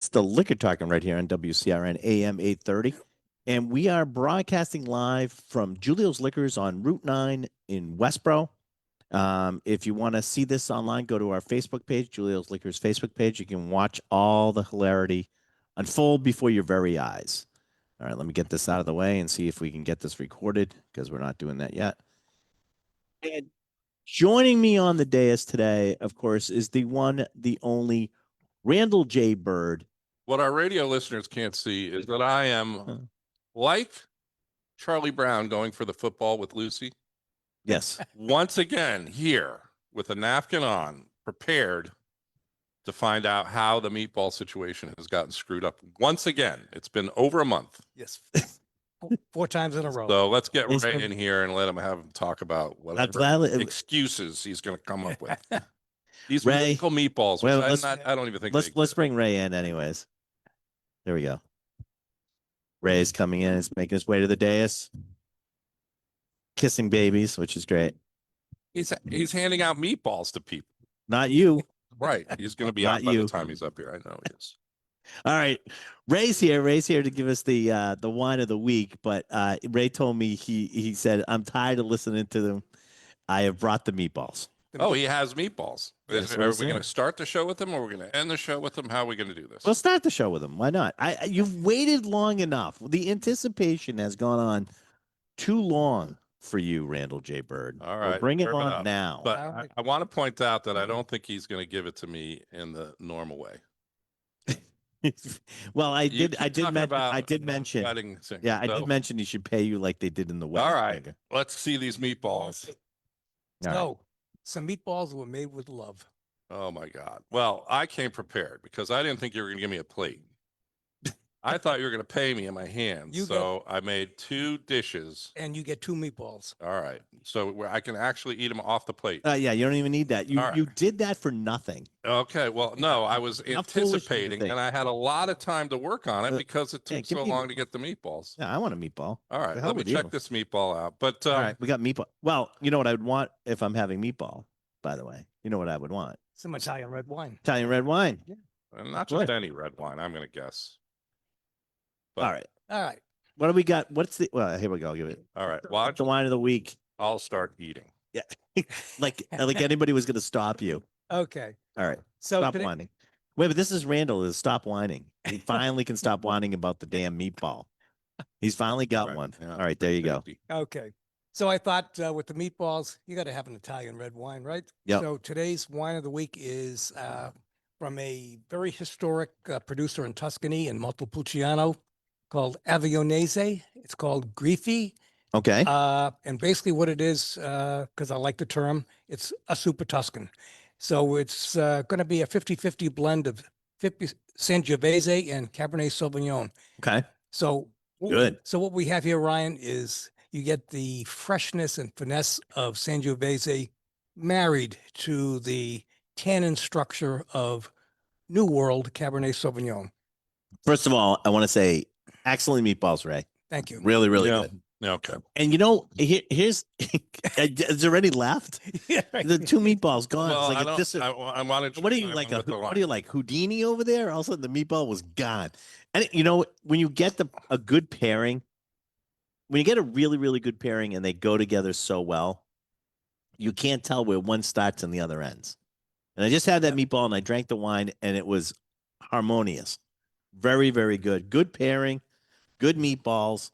It's the Liquor Talking right here on WCRN AM 830. And we are broadcasting live from Julio's Liquors on Route 9 in Westboro. If you want to see this online, go to our Facebook page, Julio's Liquors Facebook page. You can watch all the hilarity unfold before your very eyes. All right, let me get this out of the way and see if we can get this recorded because we're not doing that yet. And joining me on the dais today, of course, is the one, the only Randall J. Bird. What our radio listeners can't see is that I am like Charlie Brown going for the football with Lucy. Yes. Once again, here with a napkin on, prepared to find out how the meatball situation has gotten screwed up. Once again, it's been over a month. Yes. 4 times in a row. So let's get Ray in here and let him have him talk about whatever excuses he's going to come up with. These mythical meatballs. Well, I don't even think. Let's bring Ray in, anyways. There we go. Ray's coming in. He's making his way to the dais, kissing babies, which is great. He's handing out meatballs to people. Not you. Right. He's going to be out by the time he's up here. I know he is. All right. Ray's here. Ray's here to give us the wine of the week. But Ray told me he said, I'm tired of listening to them. I have brought the meatballs. Oh, he has meatballs. Yes, are we going to start the show with them, or we're going to end the show with them? How are we going to do this? We'll start the show with them. Why not? You've waited long enough. The anticipation has gone on too long for you, Randall J. Bird. All right. We'll bring it on now. But I want to point out that I don't think he's going to give it to me in the normal way. Well, I did mention Yeah, I did mention he should pay you like they did in the West. All right. Let's see these meatballs. No. Some meatballs were made with love. Oh my God. Well, I came prepared because I didn't think you were going to give me a plate. I thought you were going to pay me in my hands. I made 2 dishes. And you get 2 meatballs. All right. So where I can actually eat them off the plate. Yeah, you don't even need that. You you did that for nothing. Okay. Well, no, I was anticipating, and I had a lot of time to work on it because it took so long to get the meatballs. Yeah, I want a meatball. All right. Let me check this meatball out. But all right, we got meatball. Well, you know what I would want if I'm having meatball, by the way. You know what I would want? Some Italian red wine. Italian red wine. Yeah. And not just any red wine, I'm going to guess. But, all right. All right. What do we got? What's the here we go. I'll give it. All right. Watch the wine of the week. I'll start eating. Yeah. like anybody was gonna stop you. Okay. All right. So stop whining. Wait, but this is Randall is stop whining. He finally can stop whining about the damn meatball. He's finally got one. Yeah. All right, there you go. Okay. So I thought with the meatballs, you got to have an Italian red wine, right? Yeah. So today's wine of the week is from a very historic producer in Tuscany in Montepulciano called Avignonese. It's called Griffi. Okay. And basically what it is, because I like the term, it's a super Tuscan. So it's going to be a 50-50 blend of 50 Sangiovese and Cabernet Sauvignon. Okay. So good. So what we have here, Ryan, is you get the freshness and finesse of Sangiovese married to the tannin structure of New World Cabernet Sauvignon. First of all, I want to say excellent meatballs, Ray. Thank you. Really, really good. Yeah, okay. And here's is there any left? Yeah, the 2 meatballs gone. Well, it's like I wanted to. What are you like? What are you like Houdini over there? All of a sudden, the meatball was gone. And you know, when you get a good pairing, when you get a really, really good pairing, and they go together so well, you can't tell where one starts and the other ends. And I just had that meatball, and I drank the wine, and it was harmonious. Very, very good. Good pairing, good meatballs.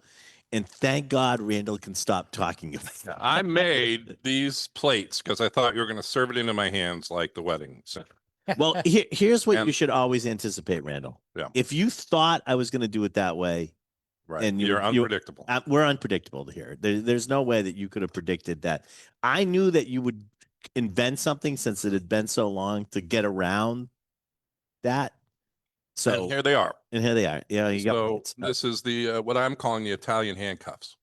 And thank God Randall can stop talking about it. I made these plates because I thought you were going to serve it into my hands like the wedding center. Well, here's what you should always anticipate, Randall. Yeah. If you thought I was going to do it that way, right, and you're unpredictable. We're unpredictable here. There's no way that you could have predicted that. I knew that you would invent something since it had been so long to get around that. So and here they are. Yeah, you got this is the what I'm calling the Italian handcuffs.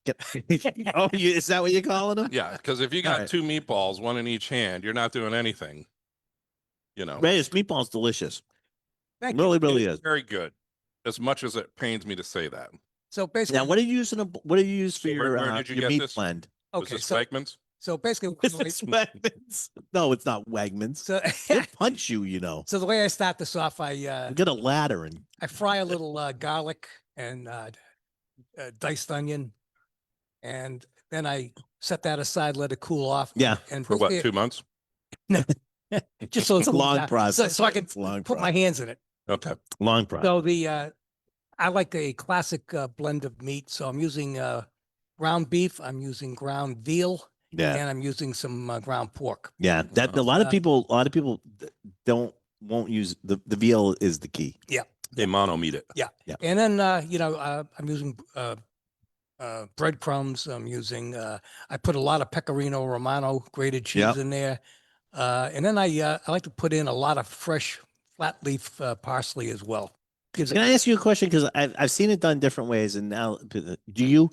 Oh, is that what you're calling them? Yeah, because if you got 2 meatballs, 1 in each hand, you're not doing anything. You know, Ray, this meatball's delicious. Thank you. Really is very good. As much as it pains me to say that. So basically, now what do you use for your where did you get meat this? blend? Okay, so Wegmans? So basically, Is this Wegmans? No, it's not Wegmans. so, They'll punch you, you know. so the way I start this off, We get a ladder and I fry a little garlic and diced onion, and then I set that aside, let it cool off. yeah, And For what, basically- 2 months? just so it's a cools long down. process. So I can It's a long put my process. hands in it. Okay. Long process. So I like a classic blend of meat. So I'm using ground beef, I'm using ground veal, Yeah, and I'm using some ground pork. yeah. That a lot of people won't use the veal is the key. They mono meat it. And then I'm using breadcrumbs. I'm using I put a lot of pecorino romano grated cheese Yep. in there, and then I like to put in a lot of fresh flat leaf parsley as well. Gives Can it, I ask you a question? Because I've seen it done different ways, and now do you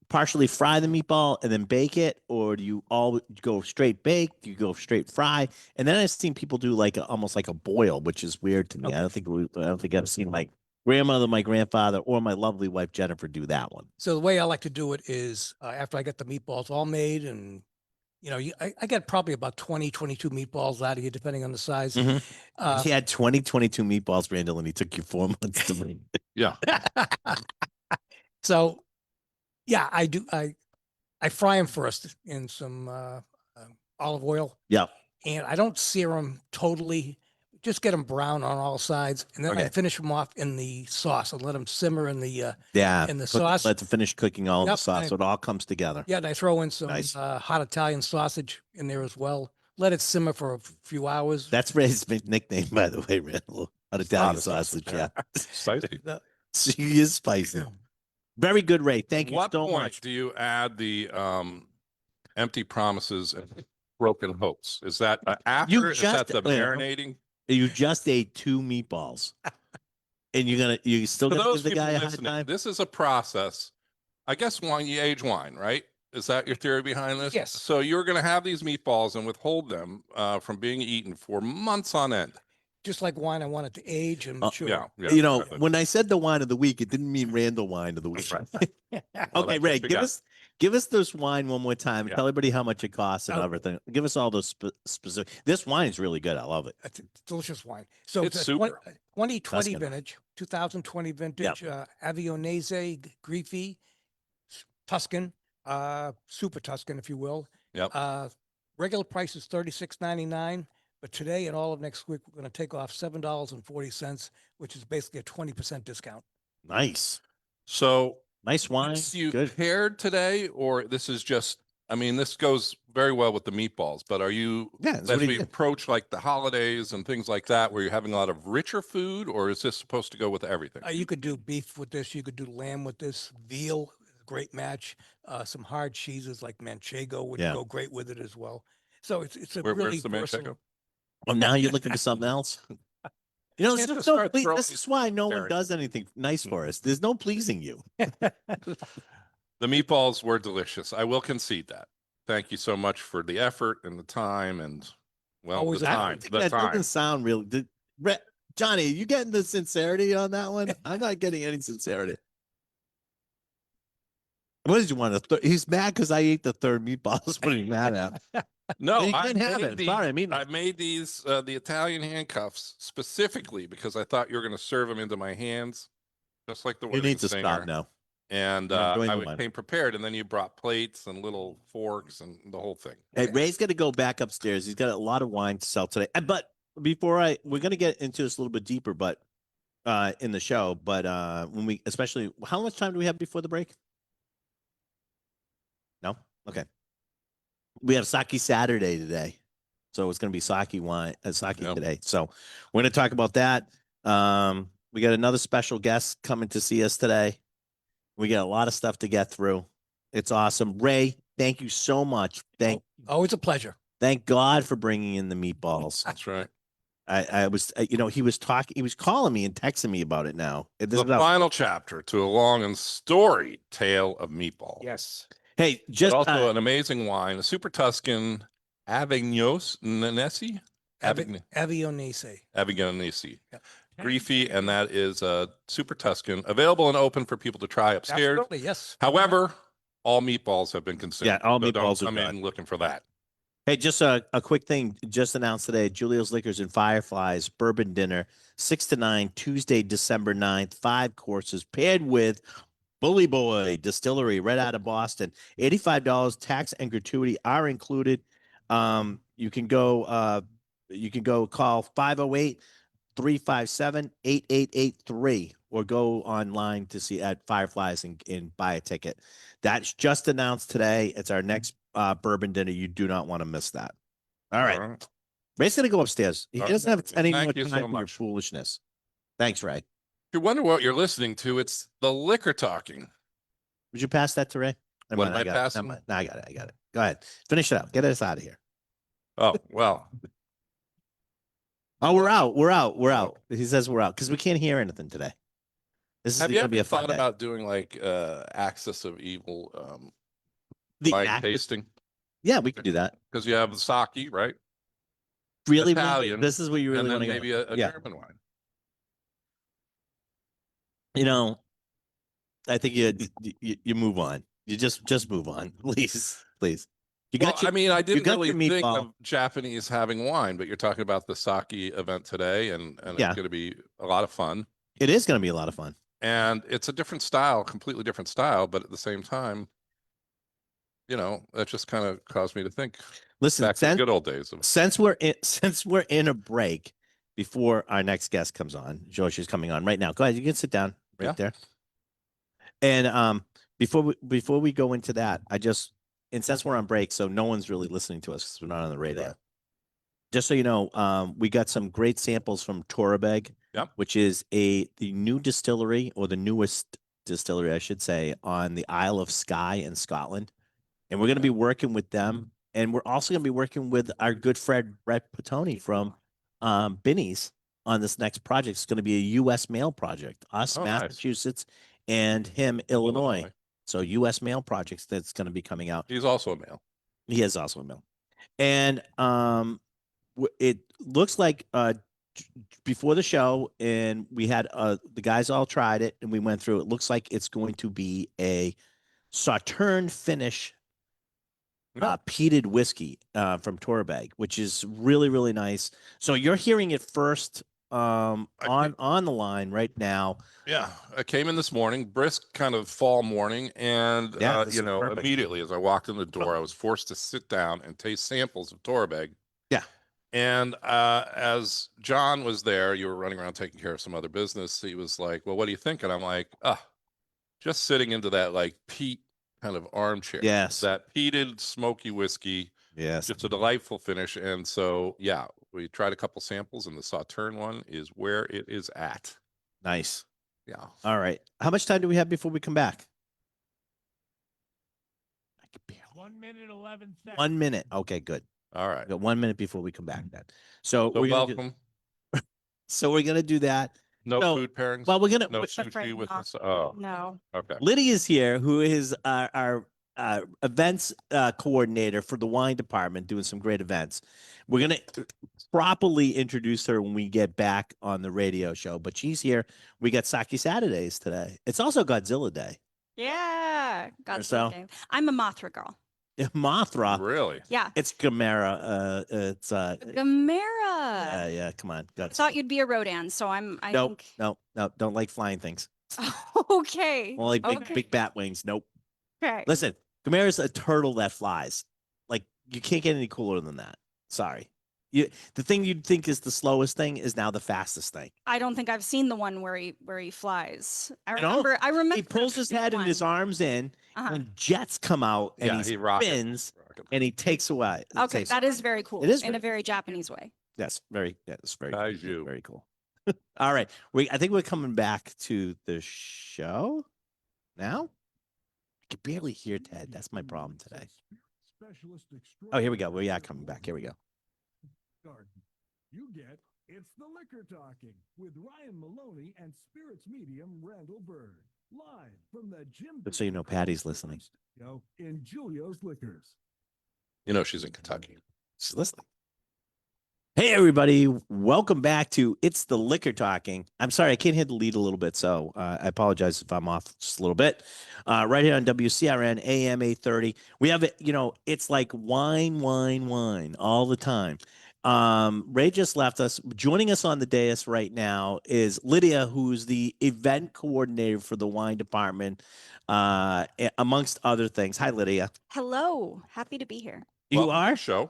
partially fry the meatball and then bake it, or do you all go straight bake? Do you go straight fry? And then I've seen people do like almost like a boil, which is weird to me. Okay. I don't think I've seen my grandmother, my grandfather, or my lovely wife Jennifer do that one. so the way I like to do it is after I get the meatballs all made, and I get probably about 20, 22 meatballs out of you, depending on the size. Mhm. Uh, He had 22 meatballs, Randall, and he took you 4 months to make. Yeah. So, yeah, I do. I fry them first in some olive oil, Yeah. and I don't sear them totally. Just get them brown on all sides, and then I Okay. finish them off in the sauce and let them simmer in the Yeah. in the Cook- sauce. Let it finish cooking all the Yep, sauce, I- so it all comes together. Yeah, and I throw in some Nice. hot Italian sausage in there as well. Let it simmer for a few hours. That's Ray's nickname, by the way, Randall. An Italian Hot sausage. Yeah. Spicy. She is spicy. Very good, Ray. Thank you What so point much. do you add the empty promises and broken hopes? Is that after? Is that just- the marinating? You just ate 2 meatballs, and you still For gonna give those the people guy a hard listening, time? this is a process. I guess you age wine, right? Is that your theory behind this? Yes. So you're going to have these meatballs and withhold them from being eaten for months on end. Just like wine, I want it to age and mature. Yeah. Yeah. You know, exactly. when I said the wine of the week, it didn't mean Randall wine of the week. Well, Okay, that's what Ray, we got. give us this wine one more time. And Yeah. Tell everybody how much it costs and Okay. everything. Give us all those specific. This wine is really good. I love it. It's a delicious wine. So It's a super. 2020 Tuscan. vintage, 2020 vintage, Avionese, Griffi, Tuscan, super Tuscan, if you will. Yep. Regular price is $36.99, but today and all of next week, we're going to take off $7.40, which is basically a 20% discount. Nice, So nice wine. is you Good. paired today, or this is just? I mean, this goes very well with the meatballs. But are you? Yeah, that's As what he we did. approach like the holidays and things like that, where you're having a lot of richer food, or is this supposed to go with everything? You could do beef with this. You could do lamb with this. Veal, great match. Some hard cheeses like manchego would Yeah. go great with it as well. So it's a Where's really the versatile. manchego? Oh, now you're looking for something else. You know, You have to this start throwing is why no one Terry. does anything nice for us. There's no pleasing you. The meatballs were delicious. I will concede that. Thank you so much for the effort and the time and Always the a I time. don't think The that time. doesn't sound real. Johnny, you getting the sincerity on that one? I'm not getting any sincerity. What did you want? He's mad because I ate the third meatball. That's what he's mad at. No, You I can't have made it. these- Sorry, I mean- I made these the Italian handcuffs specifically because I thought you were going to serve them into my hands, just like the You wedding need to singer. stop now. And You're enjoying I the wine. came prepared, and then you brought plates and little forks and the whole thing. Hey, Ray's going to go back upstairs. He's got a lot of wine to sell today. But before we're going to get into this a little bit deeper, but in the show. But especially, how much time do we have before the break? No? Okay. We have Sake Saturday today. So it's going to be sake wine, sake Yep. today. So we're going to talk about that. We got another special guest coming to see us today. We got a lot of stuff to get through. It's awesome. Ray, thank you so much. Always a pleasure. Thank God for bringing in the meatballs. That's right. I was, he was calling me and texting me about it now. This The is about- final chapter to a long and storied tale of meatball. Yes. hey, But just also an amazing wine, a super Tuscan Avignosi, Avionese. Avignonesi, Yep. Griffi, and that is a super Tuscan, available and open for people to try upstairs. Absolutely. Yes. However, all meatballs have been consumed. Yeah, all So don't meatballs are come done. in looking for that. Hey, just a quick thing just announced today. Julio's Liquors and Fireflies Bourbon Dinner, 6 to 9, Tuesday, December 9th, 5 courses paired with Bully Boy Distillery right out of Boston. $85 tax and gratuity are included. You can go call 508-357-8883 or go online to see at Fireflies and buy a ticket. That's just announced today. It's our next bourbon dinner. You do not want to miss that. All right. Ray's going to go upstairs. He doesn't have any more Thank you time so for your much. foolishness. Thanks, Ray. If you wonder what you're listening to, it's the liquor talking. Would you pass that to Ray? Never What mind, am I got it. passing? Never mind. No, I got it. I got it. Go ahead. Finish it up. Get us out of here. Oh, well, Oh, we're out. We're out. We're Oh. out. He says we're out because we can't hear anything today. This is have you going to ever be a fun thought day. about doing like Axis of Evil The wine act- tasting? Yeah, we could do that. Because you have the sake, right? Really, Italian, this is where you really and want then to go. maybe a Yeah. German wine. You know, I think you move on. You just move on, please, please. You Well, got your, I mean, I didn't got really your think meatball. of Japanese having wine, but you're talking about the sake event today, and Yeah. it's going to be a lot of fun. It is going to be a lot of fun. And it's a different style, completely different style, but at the same time, you know, that just kind of caused me to think Listen, back to the good old days of since we're in a break before our next guest comes on, George is coming on right now. Go ahead, you can sit down right Yeah. there. And before we go into that, and since we're on break, so no one's really listening to us because we're not on the radio. Right. Just so you know, we got some great samples from Torabeg, Yep. which is the new distillery, or the newest distillery, I should say, on the Isle of Skye in Scotland. And we're going to be working with them. And we're also going to be working with our good friend Brett Petoni from Binny's on this next project. It's going to be a U.S. mail project, us, Oh, nice. Massachusetts, and him, Illinois. So U.S. mail projects that's going to be coming out. He's also a male. He is also a mail. And it looks like before the show, and we had the guys all tried it, and we went through. It looks like it's going to be a Sauterne finish peated whiskey from Torabeg, which is really, really nice. So you're hearing it first on the line right now. Yeah, I came in this morning, brisk kind of fall morning, and this you is know, perfect. immediately as I walked in the door, I was forced to sit down and taste samples of Torabeg. Yeah. And as John was there, you were running around taking care of some other business. He was like, "Well, what do you think?" And I'm like, just sitting into that like peat kind of armchair. Yes. That peated smoky whiskey. Yes. Just a delightful finish. And so, yeah, we tried a couple samples, and the Sauterne one is where it is at. Nice. Yeah. All right. How much time do we have before we come back? 1 minute, 11 seconds. 1 minute. Okay, good. All right. We got 1 minute before we come back then. So, So we're gonna welcome. we're gonna do that. No So, food pairings. Well, we're gonna No Afraid sushi with not. us. Oh, No. okay. Lydia is here, who is our events coordinator for the wine department, doing some great events. We're going to properly introduce her when we get back on the radio show, but she's here. We got Sake Saturdays today. It's also Godzilla Day. Yeah. Godzilla So- game. I'm a Mothra girl. Mothra. Really? Yeah. It's Gamera. It's Gamera. yeah. Come on, I thought you'd be a Rodan, so I Nope, think. no. Don't like flying things. Okay. Only big Okay. big bat wings. Nope. Okay. Listen, Gamera's a turtle that flies. Like, you can't get any cooler than that. Sorry. The thing you'd think is the slowest thing is now the fastest thing. I don't think I've seen the one where he flies. I know, remember. He pulls his head and his arms in, Uh-huh. and jets come out, and Yeah, he he rockets. spins, and he takes away. Okay, that is very cool. It is in a very very Japanese way. That's very Kaiju. very cool. All right, I think we're coming back to the show now. I can barely hear Ted. That's my problem today. Oh, here we go. We are coming back. Here we go. You get It's the Liquor Talking with Ryan Maloney and Spirits Medium Randall Bird. Live from the Jim. Just so you know, Patty's listening. In Julio's Liquors. You know she's in Kentucky. She's listening. Hey, everybody. Welcome back to It's the Liquor Talking. I'm sorry, I can't hit the lead a little bit, so I apologize if I'm off just a little bit. Right here on WCRN AM 830. We have it, it's like wine all the time. Ray just left us. Joining us on the dais right now is Lydia, who's the event coordinator for the wine department, amongst other things. Hi, Lydia. Hello. Happy to be here. You Welcome to are? the show.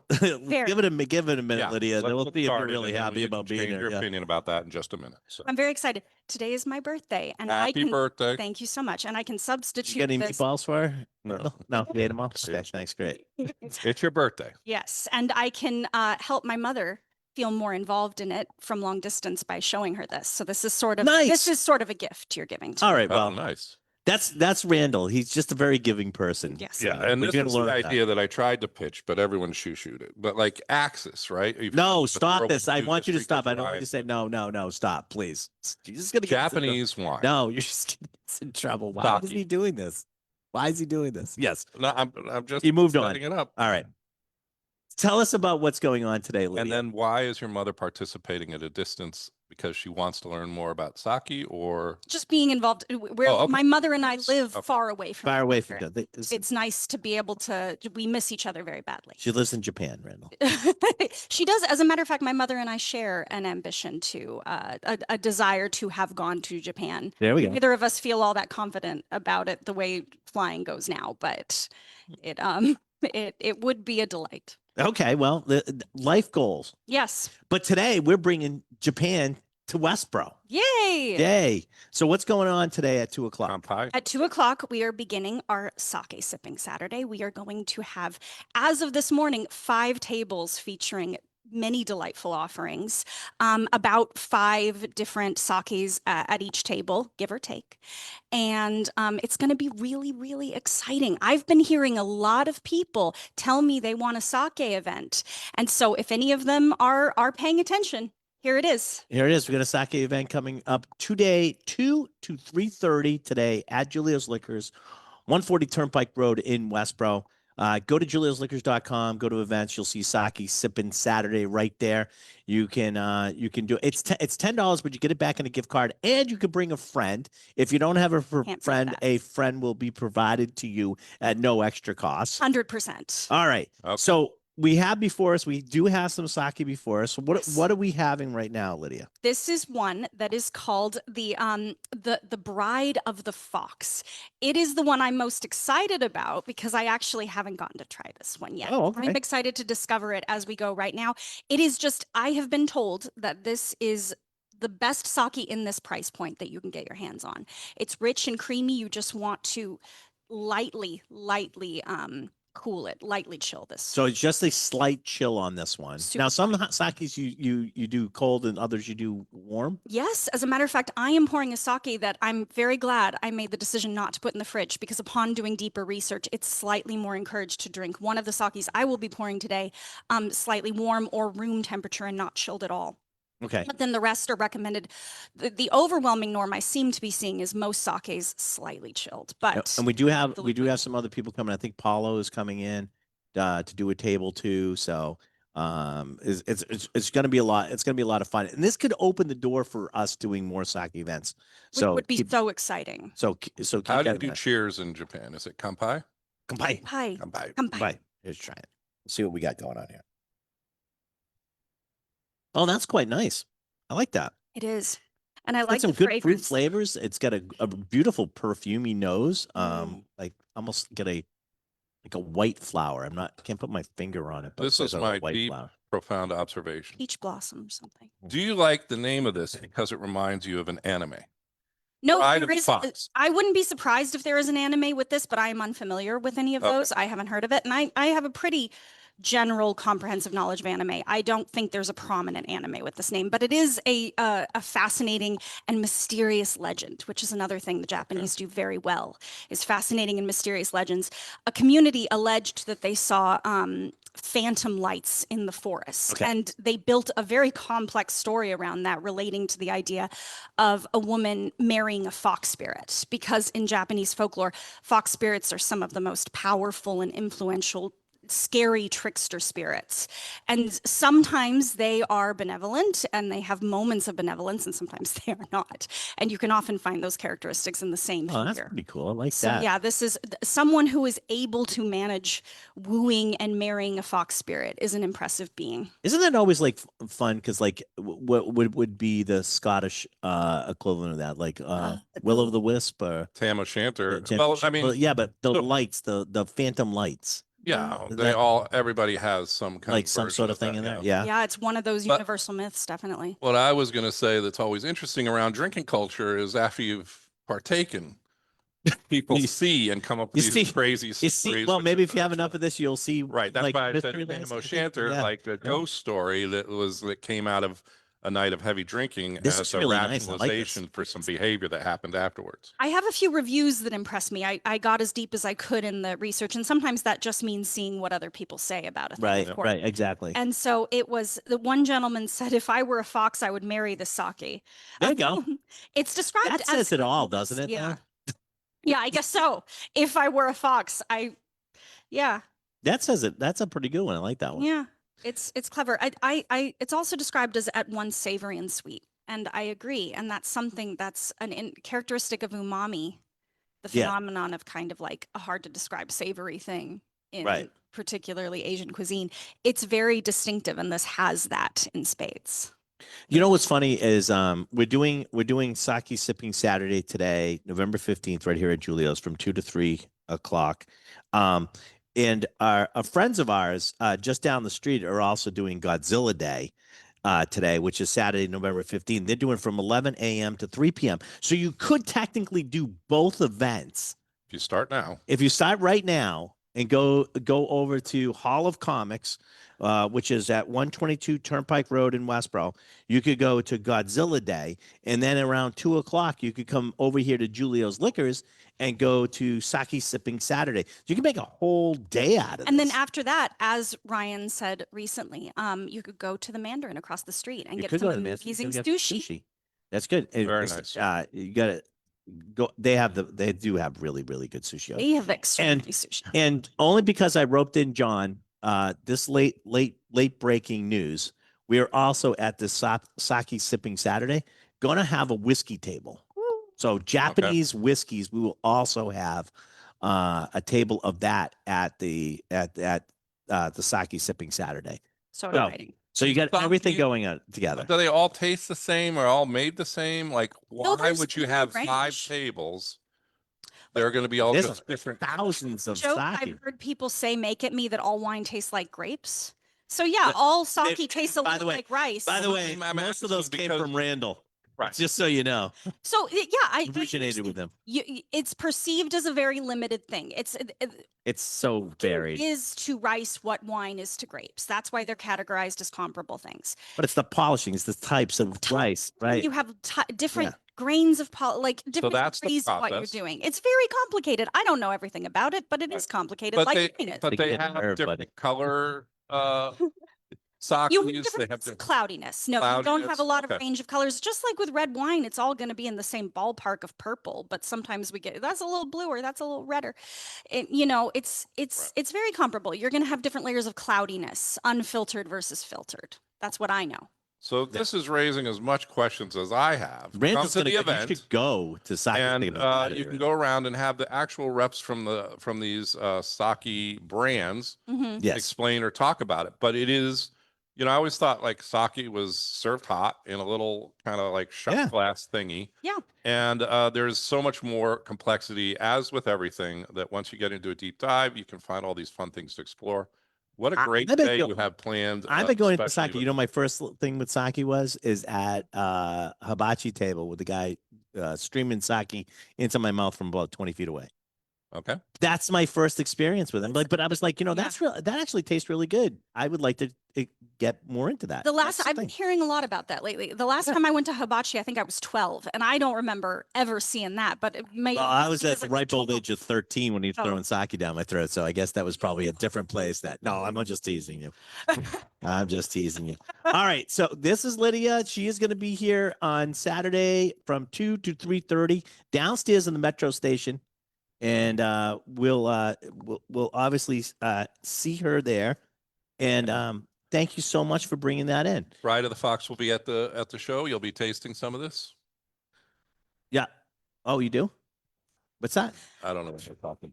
Give it a minute, Yeah, Lydia. Then let's we'll get see if you're started, really and then happy you about can being change here. your Yeah. opinion about that in just a minute. So. I'm very excited. Today is my birthday, and I Happy can birthday. thank you so much. And I can Did you substitute get any this. meatballs for her? No. No, you ate them all? It's- Okay, thanks, great. It's your birthday. Yes, and I can help my mother feel more involved in it from long distance by showing her this. So this is sort of Nice. this is sort of a gift you're giving to All me. right, Oh, well, nice. that's Randall. He's just a very giving person. Yes. Yeah, Lydia. and We're this gonna was the learn that. idea that I tried to pitch, but everyone shoo-shooed it. But like Axis, right? You've heard No, of the stop World this. I Duke want you to District stop. I don't want Wine. you to say no, stop, please. You're just gonna get us in trouble. Japanese wine. No, you're just getting us in trouble. Why is Sake. he doing this? Why is he doing this? Yes. No, I'm just He moved on. setting it up. All right. Tell us about what's going on today, Lydia. And then why is your mother participating at a distance? Because she wants to learn more about sake, or Just being involved. Where Oh, okay. my mother and I live Okay. far away from far each away from other. this. It's nice to be able to. We miss each other very badly. She lives in Japan, Randall. She does. As a matter of fact, my mother and I share an ambition to, a desire to have gone to Japan. There we go. Neither of us feel all that confident about it the way flying goes now, but it would be a delight. Okay, well, the life goals. Yes. But today we're bringing Japan to Westboro. Yay! Yay. So what's going on today at 2:00? kampai? At 2:00, we are beginning our sake sipping Saturday. We are going to have, as of this morning, 5 tables featuring many delightful offerings, about 5 different sakes at each table, give or take. And it's going to be really, really exciting. I've been hearing a lot of people tell me they want a sake event. And so if any of them are paying attention, here it is. Here it is. We got a sake event coming up today, 2 to 3:30 today at Julia's Liquors, 140 Turnpike Road in Westboro. Go to juliasliquors.com, go to events. You'll see sake sipping Saturday right there. You can do it. It's $10, but you get it back in a gift card, and you can bring a friend. If you don't have a Can't beat friend, that. a friend will be provided to you at no extra cost. 100%. All right. Okay. So we have before us, we do have some sake before us. What Yes. what are we having right now, Lydia? This is one that is called the Bride of the Fox. It is the one I'm most excited about because I actually haven't gotten to try this one yet. Oh, okay. I'm excited to discover it as we go right now. It is just, I have been told that this is the best sake in this price point that you can get your hands on. It's rich and creamy. You just want to lightly cool it, lightly chill this. So it's just a slight chill on this one. Super Now, some hot sakes you do cold and others you do warm. Yes, as a matter of fact, I am pouring a sake that I'm very glad I made the decision not to put in the fridge because upon doing deeper research, it's slightly more encouraged to drink. One of the sakes I will be pouring today, slightly warm or room temperature and not chilled at all. Okay. But then the rest are recommended. The overwhelming norm I seem to be seeing is most sakes slightly chilled. But And we do have the some other people coming. I think Paulo is coming in to do a table too. So it's going to be a lot. It's going to be a lot of fun, and this could open the door for us doing more sake events. So would be keep- so exciting. so keep How do that you in do mind. cheers in Japan? Is it kampai? Kampai. Hi. Kampai. Come by. Kampai. Here's try it. Let's see what we got going on here. Oh, that's quite nice. I like that. It is. And I It's got like some the good fruit fragrance. flavors. It's got a beautiful perfumey nose. Mm. Like almost get a white flower. Can't put my finger on it. But This it's is like a my white deep- flower. Profound observation. Peach blossom or something. Do you like the name of this because it reminds you of an anime? No, Bride there of is. Fox. I wouldn't be surprised if there is an anime with this, but I am unfamiliar with any of Okay. those. I haven't heard of it, and I have a pretty general comprehensive knowledge of anime. I don't think there's a prominent anime with this name, but it is a fascinating and mysterious legend, which is another thing the Japanese do very well, is fascinating and mysterious legends. A community alleged that they saw phantom lights in the forest, Okay. and they built a very complex story around that, relating to the idea of a woman marrying a fox spirit, because in Japanese folklore, fox spirits are some of the most powerful and influential scary trickster spirits. And sometimes they are benevolent and they have moments of benevolence, and sometimes they are not. And you can often find those characteristics in the same Oh, that's figure. pretty cool. I like So that. yeah, this is someone who is able to manage wooing and marrying a fox spirit is an impressive being. Isn't that always like fun? Because like, what would be the Scottish equivalent of that? Like Will o' the Wisp or Tam O'Shanter. Jim- Well, I mean, yeah, but the so- lights, the phantom lights, yeah, Is they that- all, everybody has some kind like of some version sort of thing that, in there. yeah. Yeah. Yeah, it's one of those But- universal myths, definitely. What I was going to say that's always interesting around drinking culture is after you've partaken, people You- see and come up with you these see- crazy You stories. see, well, which maybe is if you have actually- enough of this, you'll see. Right. That's like, why I said mystery Tam landscape. O'Shanter, Yeah. like the ghost story that came out of a night of heavy drinking This as is a really nice. I like this. rationalization for some behavior that happened afterwards. I have a few reviews that impress me. I got as deep as I could in the research, and sometimes that just means seeing what other people say about a thing. Right. of course. Right. Exactly. And so it was, the one gentleman said, if I were a fox, I would marry the sake. There you go. It's described That as says it all, frivolous, doesn't it? Yeah. though? Yeah, I guess so. If I were a fox, yeah, That says it. That's a pretty good one. I like that one. yeah. It's clever. It's also described as at once savory and sweet. And I agree. And that's something that's characteristic of umami, the Yeah. phenomenon of kind of like a hard to describe savory thing in Right. particularly Asian cuisine. It's very distinctive, and this has that in spades. You know what's funny is we're doing sake sipping Saturday today, November 15th, right here at Julio's from 2 to 3 o'clock. And our friends of ours just down the street are also doing Godzilla Day today, which is Saturday, November 15th. They're doing from 11 a.m. to 3 p.m. So you could technically do both events If you start now, if you start right now and go over to Hall of Comics, which is at 122 Turnpike Road in Westboro, you could go to Godzilla Day, and then around 2 o'clock you could come over here to Julio's Liquors and go to Sake Sipping Saturday. So you can make a whole day out of And then this. after that, as Ryan said recently, you could go to the Mandarin across the street and You get could some go to the Man's- you amazing can get sushi. That's good. Very It's, nice. You got to go. They do have really, really good sushi. They have extraordinary sushi. And only because I roped in John, this late breaking news, we are also at the Sake Sipping Saturday going to have a whiskey table. So Japanese whiskeys, we will also have a table of that at the Sake Sipping Saturday. So Well, exciting. So you got Some everything you- going on together. do they all taste the same or all made the same? Like, No, why there's would you a have range. 5 tables? They're going to be all There's just different. thousands of Joe, sake. I've heard people say, make it me that all wine tastes like grapes. So yeah, all sake tastes a by little the way- like rice. By the Well, way, I'm most of asking those came because- from Randall. Right. Just so you know, So yeah, I originated with them. It's perceived as a very limited thing. It's so varied, Is to rice what wine is to grapes. That's why they're categorized as comparable things. but it's the polishing, it's the types of rice, right? You have different grains of different that's the degrees of what you're process. doing. It's very complicated. I don't know everything about it, but it is complicated. But like they, wine is. but They they get have nerve, different buddy. color sake. You have They different have types of different. cloudiness. No, you don't have a Cloudiness, lot of okay. range of colors. Just like with red wine, it's all going to be in the same ballpark of purple. But sometimes we get that's a little bluer, that's a little redder. It's very comparable. You're going to have different layers of cloudiness, unfiltered versus filtered. That's what I know. So this is raising as much questions as I have. Come Randall's to gonna the you event, should go to sake. and Sipping Saturday, you can Randall. go around and have the actual reps from these sake brands Hmm. Yes, explain or talk about it. But it is, I always thought like sake was served hot in a little kind of like shot Yeah. glass thingy. Yeah. And there's so much more complexity, as with everything, that once you get into a deep dive, you can find all these fun things to explore. What a I- great I've been day go- you have planned. I've been going to especially sake. with- You know, my first thing with sake is at hibachi table with the guy streaming sake into my mouth from about 20 feet away. Okay. That's my first experience with him. But I was like, Yeah. that's real. That actually tastes really good. I would like to get more into that. The last That's I've been thing. hearing a lot about that lately. The last time I went to hibachi, I think I was 12, and I don't remember ever seeing that. But it may Well, I was at because the it ripe old 12. age of 13 when he was Oh. throwing sake down my throat. So I guess that was probably a different place. No, I'm just teasing you. I'm just teasing you. All right. So this is Lydia. She is going to be here on Saturday from 2 to 3:30 downstairs in the metro station. and we'll obviously see her there. And thank you so much for bringing that in. Bride of the Fox will be at the show. You'll be tasting some of this. Yeah. Oh, you do? What's that? I don't know what you're talking.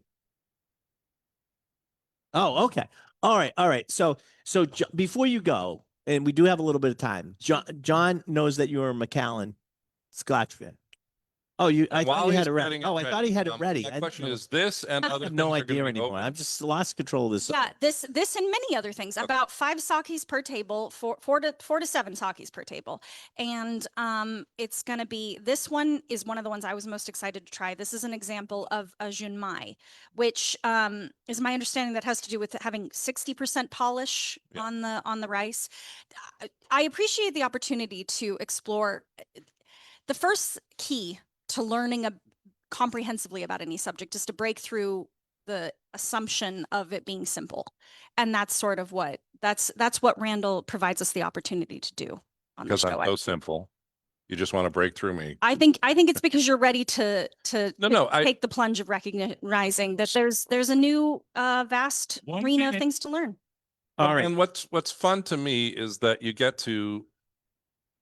Oh, okay. All right. All right. So before you go, and we do have a little bit of time, John knows that you're a Macallan Scotch fan. Oh, I thought you had it ready. Oh, I thought he had it ready. My I question didn't know. is this and I other have things no are gonna idea be anymore. open? I've just lost control of this. Yeah, this and many other things. About 5 sakis per table, four to 7 sakis per table, and it's gonna be. This one is one of the ones I was most excited to try. This is an example of a junmai, which is my understanding that has to do with having 60% polish Yeah. on the rice. I appreciate the opportunity to explore. The first key to learning comprehensively about any subject is to break through the assumption of it being simple, and that's sort of what that's what Randall provides us the opportunity to do on the Because show. I'm so simple. You just want to break through me. I think it's because you're ready to No, take the plunge of recognizing that there's a new vast arena of things to learn. All right. And what's fun to me is that you get to,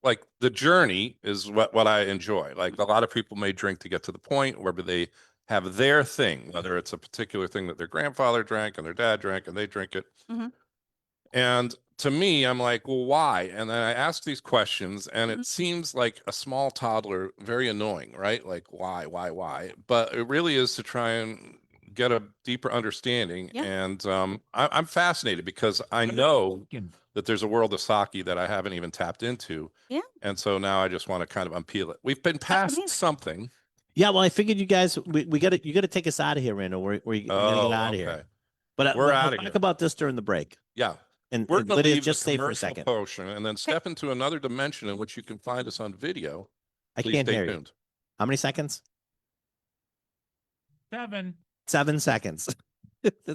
like, the journey is what I enjoy. Like, a lot of people may drink to get to the point where they have their thing, whether it's a particular thing that their grandfather drank and their dad drank and they drink it. Mhm. And to me, I'm like, well, why? And then I ask these questions, and it seems like a small toddler, very annoying, right? Like, why? But it really is to try and get a deeper understanding. Yeah. And I'm fascinated because I know that there's a world of sake that I haven't even tapped into. Yeah. And so now I just want to kind of unpeel it. We've been past amazing. something. Yeah. Well, I figured you guys, you got to take us out of here, Randall. We're going to get out of here. But We're we'll outta talk here. about this during the break. Yeah. And We're going to Lydia, leave just the stay for a commercial second. portion and then step into another dimension in which you can find us on video. I Please can't stay hear you. tuned. How many seconds? 7. 7 seconds.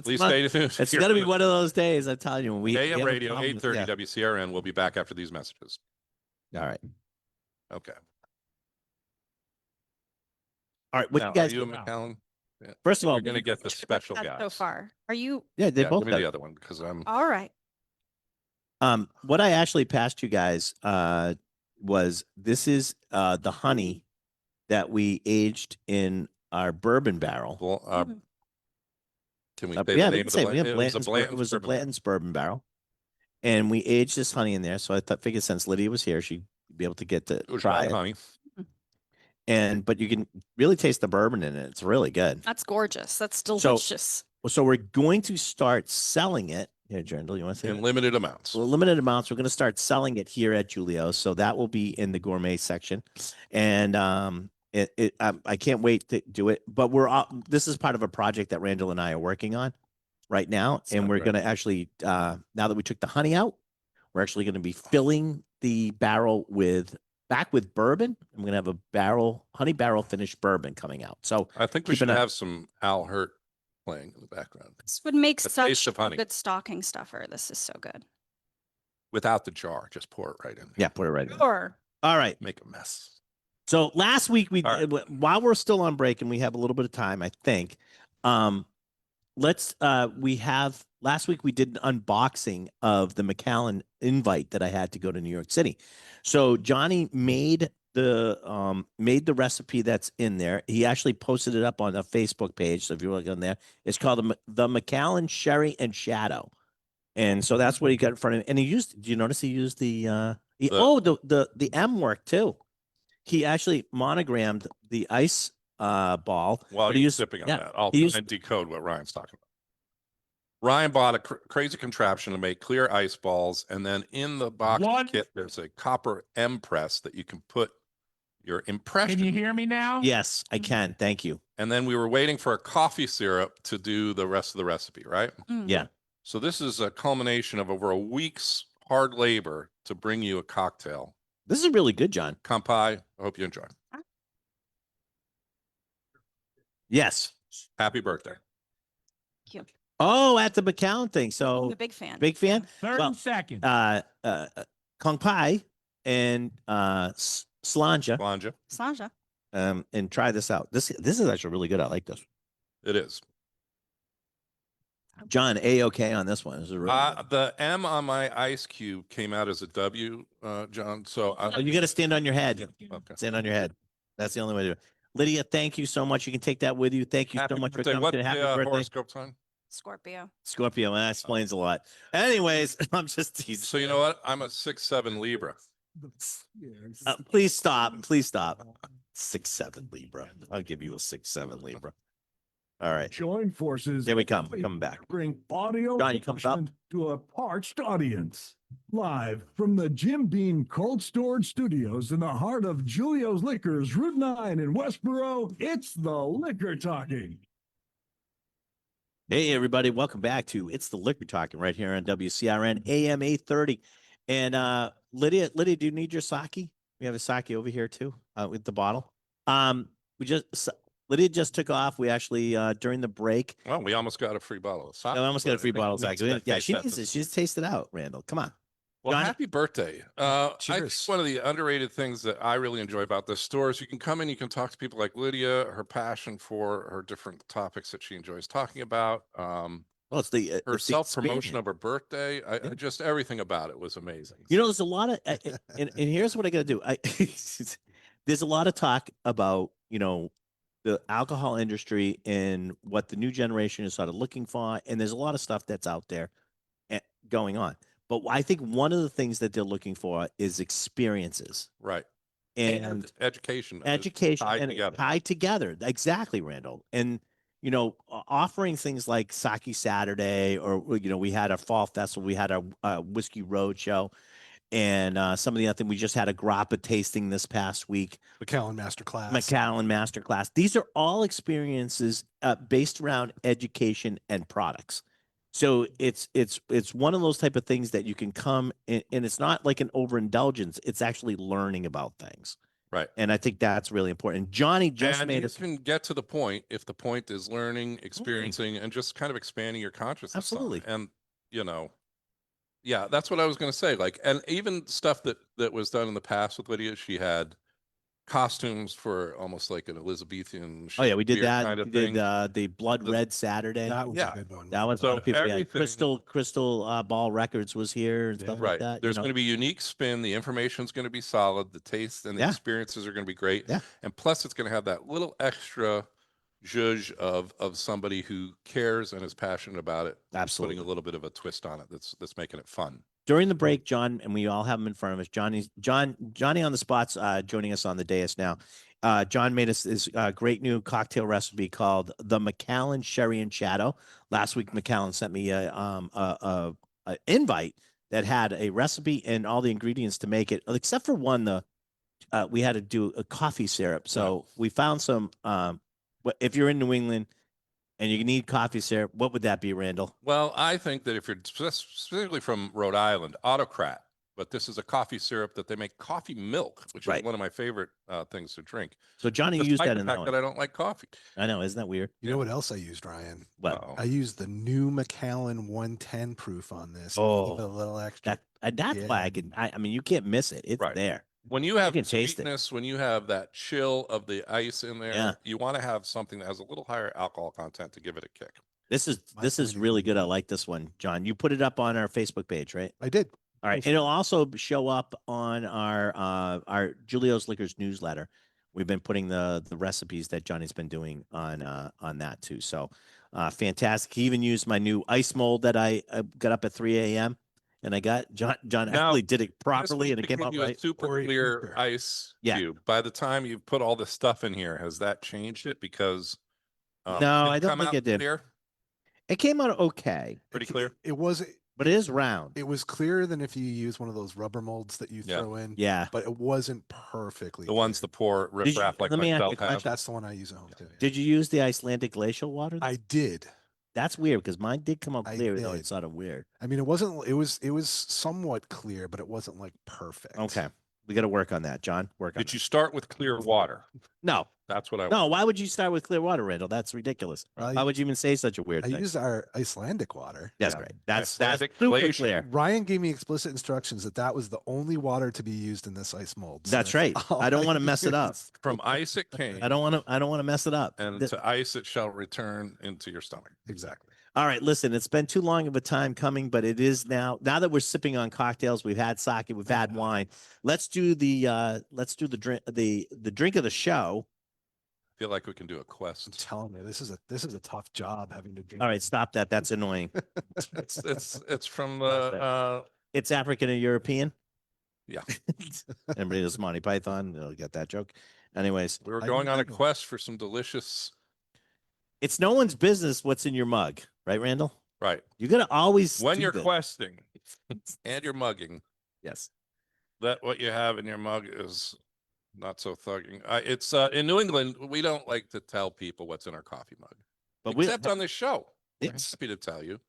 Please stay tuned. It's going to be one of those days. I'm telling you. When we AM have a radio, problem- 8:30 yeah. WCRN. We'll be back after these messages. All right. Okay. All right. What Now, you guys? are you a McAllen? Yeah. First of all, We're going to get the special That's guys. so far. Are you yeah, they Yeah, both give me got the it. other one because I'm. all right? What I actually passed you guys was this is the honey that we aged in our bourbon barrel. Well, Mhm. can we Yeah, say we the can name of the say blend? we have It was a Blanton's, it Blanton's was a bourbon. Blanton's bourbon barrel, and we aged this honey in there. So I figured since Lydia was here, she'd be able to get to It was try dry it. honey. But you can really taste the bourbon in it. It's really good. That's gorgeous. That's delicious. So we're going to start selling it. Here, Jandal, you want to say In that? limited amounts. Well, limited amounts. We're going to start selling it here at Julio's, so that will be in the gourmet section, and I can't wait to do it. But this is part of a project that Randall and I are working on right now, and we're great. going to actually now that we took the honey out, we're actually going to be filling the barrel with bourbon. I'm going to have a honey barrel finished bourbon coming out. So I think we keep should an eye- have some Al Hurt playing in the background This would make The such taste of a honey. good stocking stuffer. This is so good. without the jar. Just pour it right in. yeah, put it right in. Sure. All right. Make a mess. So last week All right. while we're still on break and we have a little bit of time, I think, last week we did an unboxing of the Macallan invite that I had to go to New York City. So Johnny made the recipe that's in there. He actually posted it up on a Facebook page. So if you look on there, it's called the Macallan Sherry and Shadow. And so that's what he got in front of him. And did you notice he used the M work too. He actually monogrammed the ice ball. While but he you're used- sipping on yeah, that, I'll he used- try and decode what Ryan's talking about. Ryan bought a crazy contraption to make clear ice balls, and then in the box kit, there's a copper M press that you can put your impression. Can you hear me now? Yes, I can. Thank you. And then we were waiting for a coffee syrup to do the rest of the recipe, right? Mm. Yeah. So this is a culmination of over a week's hard labor to bring you a cocktail. This is really good, John. Kampai, I hope you enjoy. Yes. Happy birthday. Thank you. Oh, at the Macallan thing. I'm So a big fan. big fan. 30 Well, seconds. Kong Pai and Slanja. Blanja. Sanja. And try this out. This is actually really good. I like this. It is. John, A-OK on this one. This is really good. The M on my ice cube came out as a W, John. So Oh, you got to stand on your head. okay. Stand on your head. That's the only way to do it. Lydia, thank you so much. You can take that with you. Thank you Happy so much for birthday. coming. What's today. Happy the birthday. horoscope sign? Scorpio. Scorpio, that explains a lot. Anyways, I'm just teasing. So you know what? I'm a 6'7" Libra. Please stop. Please stop. 6'7" Libra. I'll give you a 6'7" Libra. All right. Join forces. Here we come. We're coming back. Bring audio John, you comes up. entertainment to a parched audience. Live from the Jim Beam Cold Storage Studios in the heart of Julio's Liquors, Route 9 in Westboro, it's the Liquor Talking. Hey, everybody. Welcome back to It's the Liquor Talking right here on WCRN AM 830. And Lydia, do you need your sake? We have a sake over here too, with the bottle. Lydia just took off. We actually, during the break, Well, we almost got a free bottle of sake. I almost got a free bottle of Next sake. to Yeah, taste she that needs it. She's tasted out, Randall. Come on. Well, Johnny- happy birthday. I think Cheers. one of the underrated things that I really enjoy about this store is you can come in, you can talk to people like Lydia, her passion for her different topics that she enjoys talking about. Well, it's the Her it's the self-promotion experience. of her birthday. Yeah. Just everything about it was amazing. You know, there's a lot of, and here's what I got to do. There's a lot of talk about, the alcohol industry and what the new generation is sort of looking for. And there's a lot of stuff that's out there going on. But I think one of the things that they're looking for is experiences Right. and education. education tied and together. tied together. Exactly, Randall. And, offering things like Sake Saturday, or, we had a fall festival, we had a whiskey road show. And some of the other things, we just had a grappa tasting this past week. McAllen Masterclass. McAllen Masterclass. These are all experiences based around education and products. So it's one of those type of things that you can come and it's not like an overindulgence. It's actually learning about things. Right. And I think that's really important. Johnny just And made you us can get to the point if the point is learning, experiencing, and just kind of expanding your consciousness. Absolutely. And, yeah, that's what I was going to say. Like, and even stuff that was done in the past with Lydia, she had costumes for almost like an Elizabethan. Oh yeah, we did Shakespeare that. kind of We did thing. the Blood The- Red Saturday. That was Yeah. a good one. That was So so people. Yeah, everything- Crystal Ball Records was here and stuff like Right. that. There's going to be unique spin. The information's going to be solid. The taste and the Yeah. experiences are going to be great. Yeah. And plus, it's going to have that little extra zhuzh of somebody who cares and is passionate about it. Absolutely. Putting a little bit of a twist on it. That's making it fun. During the break, John, and we all have him in front of us. Johnny on the spots, joining us on the dais now. John made us this great new cocktail recipe called the McAllen Sherry and Shadow. Last week, McAllen sent me a invite that had a recipe and all the ingredients to make it, except for one. We had to do a coffee syrup. So we found some. If you're in New England and you need coffee syrup, what would that be, Randall? Well, I think that if you're specifically from Rhode Island, Autocrat, but this is a coffee syrup that they make coffee milk, which Right. is one of my favorite things to drink. So Johnny used Despite that the in that fact one. that I don't like coffee. I know, isn't that weird? You know what else I used, Ryan? What? Uh-oh. I used the new McAllen 110 proof on this. Oh, Give it a little extra. That's why I mean, you can't miss it. It's Right. there. When you have can taste it. sweetness, when you have that chill of the ice in there, Yeah. you want to have something that has a little higher alcohol content to give it a kick. This is My this is opinion. really good. I like this one, John. You put it up on our Facebook page, right? I did. All right. Thanks. It'll also show up on our Julio's Liquors newsletter. We've been putting the recipes that Johnny's been doing on that too. So fantastic. He even used my new ice mold that I got up at 3 a.m. and I got John Now, actually did it properly This and it came gave out you a right. super Or clear super. ice Yeah. cube. By the time you put all this stuff in here, has that changed it? Because No, did I don't come think out it did. Clear? It came out okay, Pretty It- clear. It was but it is round. it was clearer than if you use one of those rubber molds that you Yeah. throw in. Yeah. But it wasn't perfectly The ones the clear. poor Did you- riffraff like let me ask you a myself have. question. That's the one I use at home too. yeah. Did you use the Icelandic glacial water? I did. That's weird because mine did come out I clear, though did. it's sort of weird. I mean, it wasn't. It was somewhat clear, but it wasn't like perfect. Okay. We got to work on that, John. Work on Did you start with clear water? No, That's what I no. Why would you start with clear water, Randall? That's ridiculous. Why would you even say such a weird I thing? used our Icelandic water. That's yeah. great. That's Icelandic super glacier. clear. Ryan gave me explicit instructions that that was the only water to be used in this ice mold. So That's right. all I don't want to mess it up. used. From ice it came, I don't want to mess it up. and Th- to ice it shall return into your stomach. Exactly. All right, listen, it's been too long of a time coming, but it is now that we're sipping on cocktails, we've had sake, we've had wine. Let's do the drink the drink of the show. I feel like we can do a I'm quest. telling you, this is a tough job having to drink. All right, stop that. That's annoying. It's from That's the It's African or European. Yeah. Everybody knows Monty Python. They'll get that joke. Anyways, we were I going on a know. quest for some delicious. it's no one's business what's in your mug, right, Randall? Right. You're gonna always When do you're that. questing and you're mugging, Yes. that what you have in your mug is not so thugging. It's in New England, we don't like to tell people what's in our coffee mug, But except on this show. We're It's- happy to tell you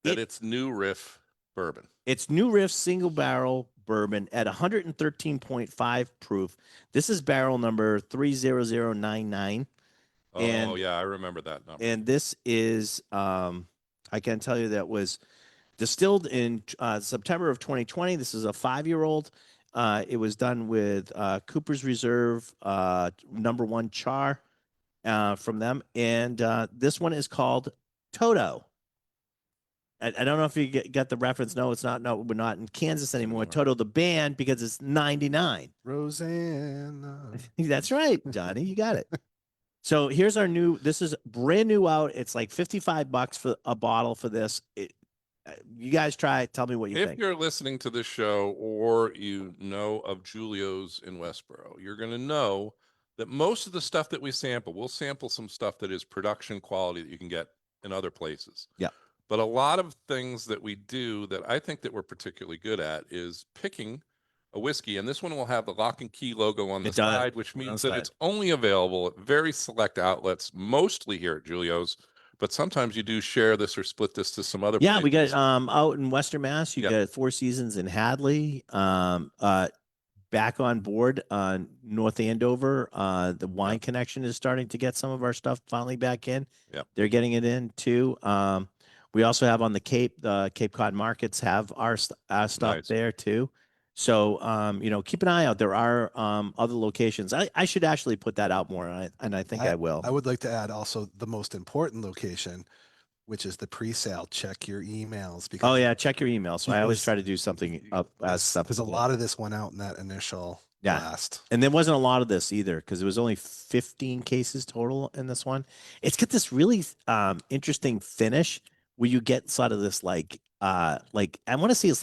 that it's New Riff bourbon. It's New Riff single barrel bourbon at 113.5 proof. This is barrel number 30099. Oh And- yeah, I remember that number. And this is, I can tell you that was distilled in September of 2020. This is a 5-year-old. It was done with Cooper's Reserve #1 char from them. And this one is called Toto. I don't know if you got the reference. No, it's not. No, we're not in Kansas anymore. Toto the band because it's 99. Rosanna. That's right, Johnny. You got it. So here's our new. This is brand new out. It's like $55 for a bottle for this. You guys try it. Tell me what you If think. you're listening to this show or you know of Julio's in Westboro, you're going to know that most of the stuff that we sample, we'll sample some stuff that is production quality that you can get in other places. Yeah. But a lot of things that we do that I think that we're particularly good at is picking a whiskey. And this one will have the Lock and Key logo on the It does. side, which On the means that side. it's only available at very select outlets, mostly here at Julio's. But sometimes you do share this or split this to some other Yeah, we got places. out in Western Mass. You Yep. got Four Seasons in Hadley. Back on board on North Andover. The Wine Connection is starting to get some of our stuff finally back in. Yep. They're getting it in too. We also have on the Cape Cod markets have our stuff Nice. there too. So keep an eye out. There are other locations. I should actually put that out more, and I think I will. I would like to add also the most important location, which is the pre-sale. Check your emails because Oh yeah, check your email. So I always Because- try to do something up as stuff. because a lot of this went out in that initial Yeah. blast. And there wasn't a lot of this either because it was only 15 cases total in this one. It's got this really interesting finish where you get sort of this like I want to say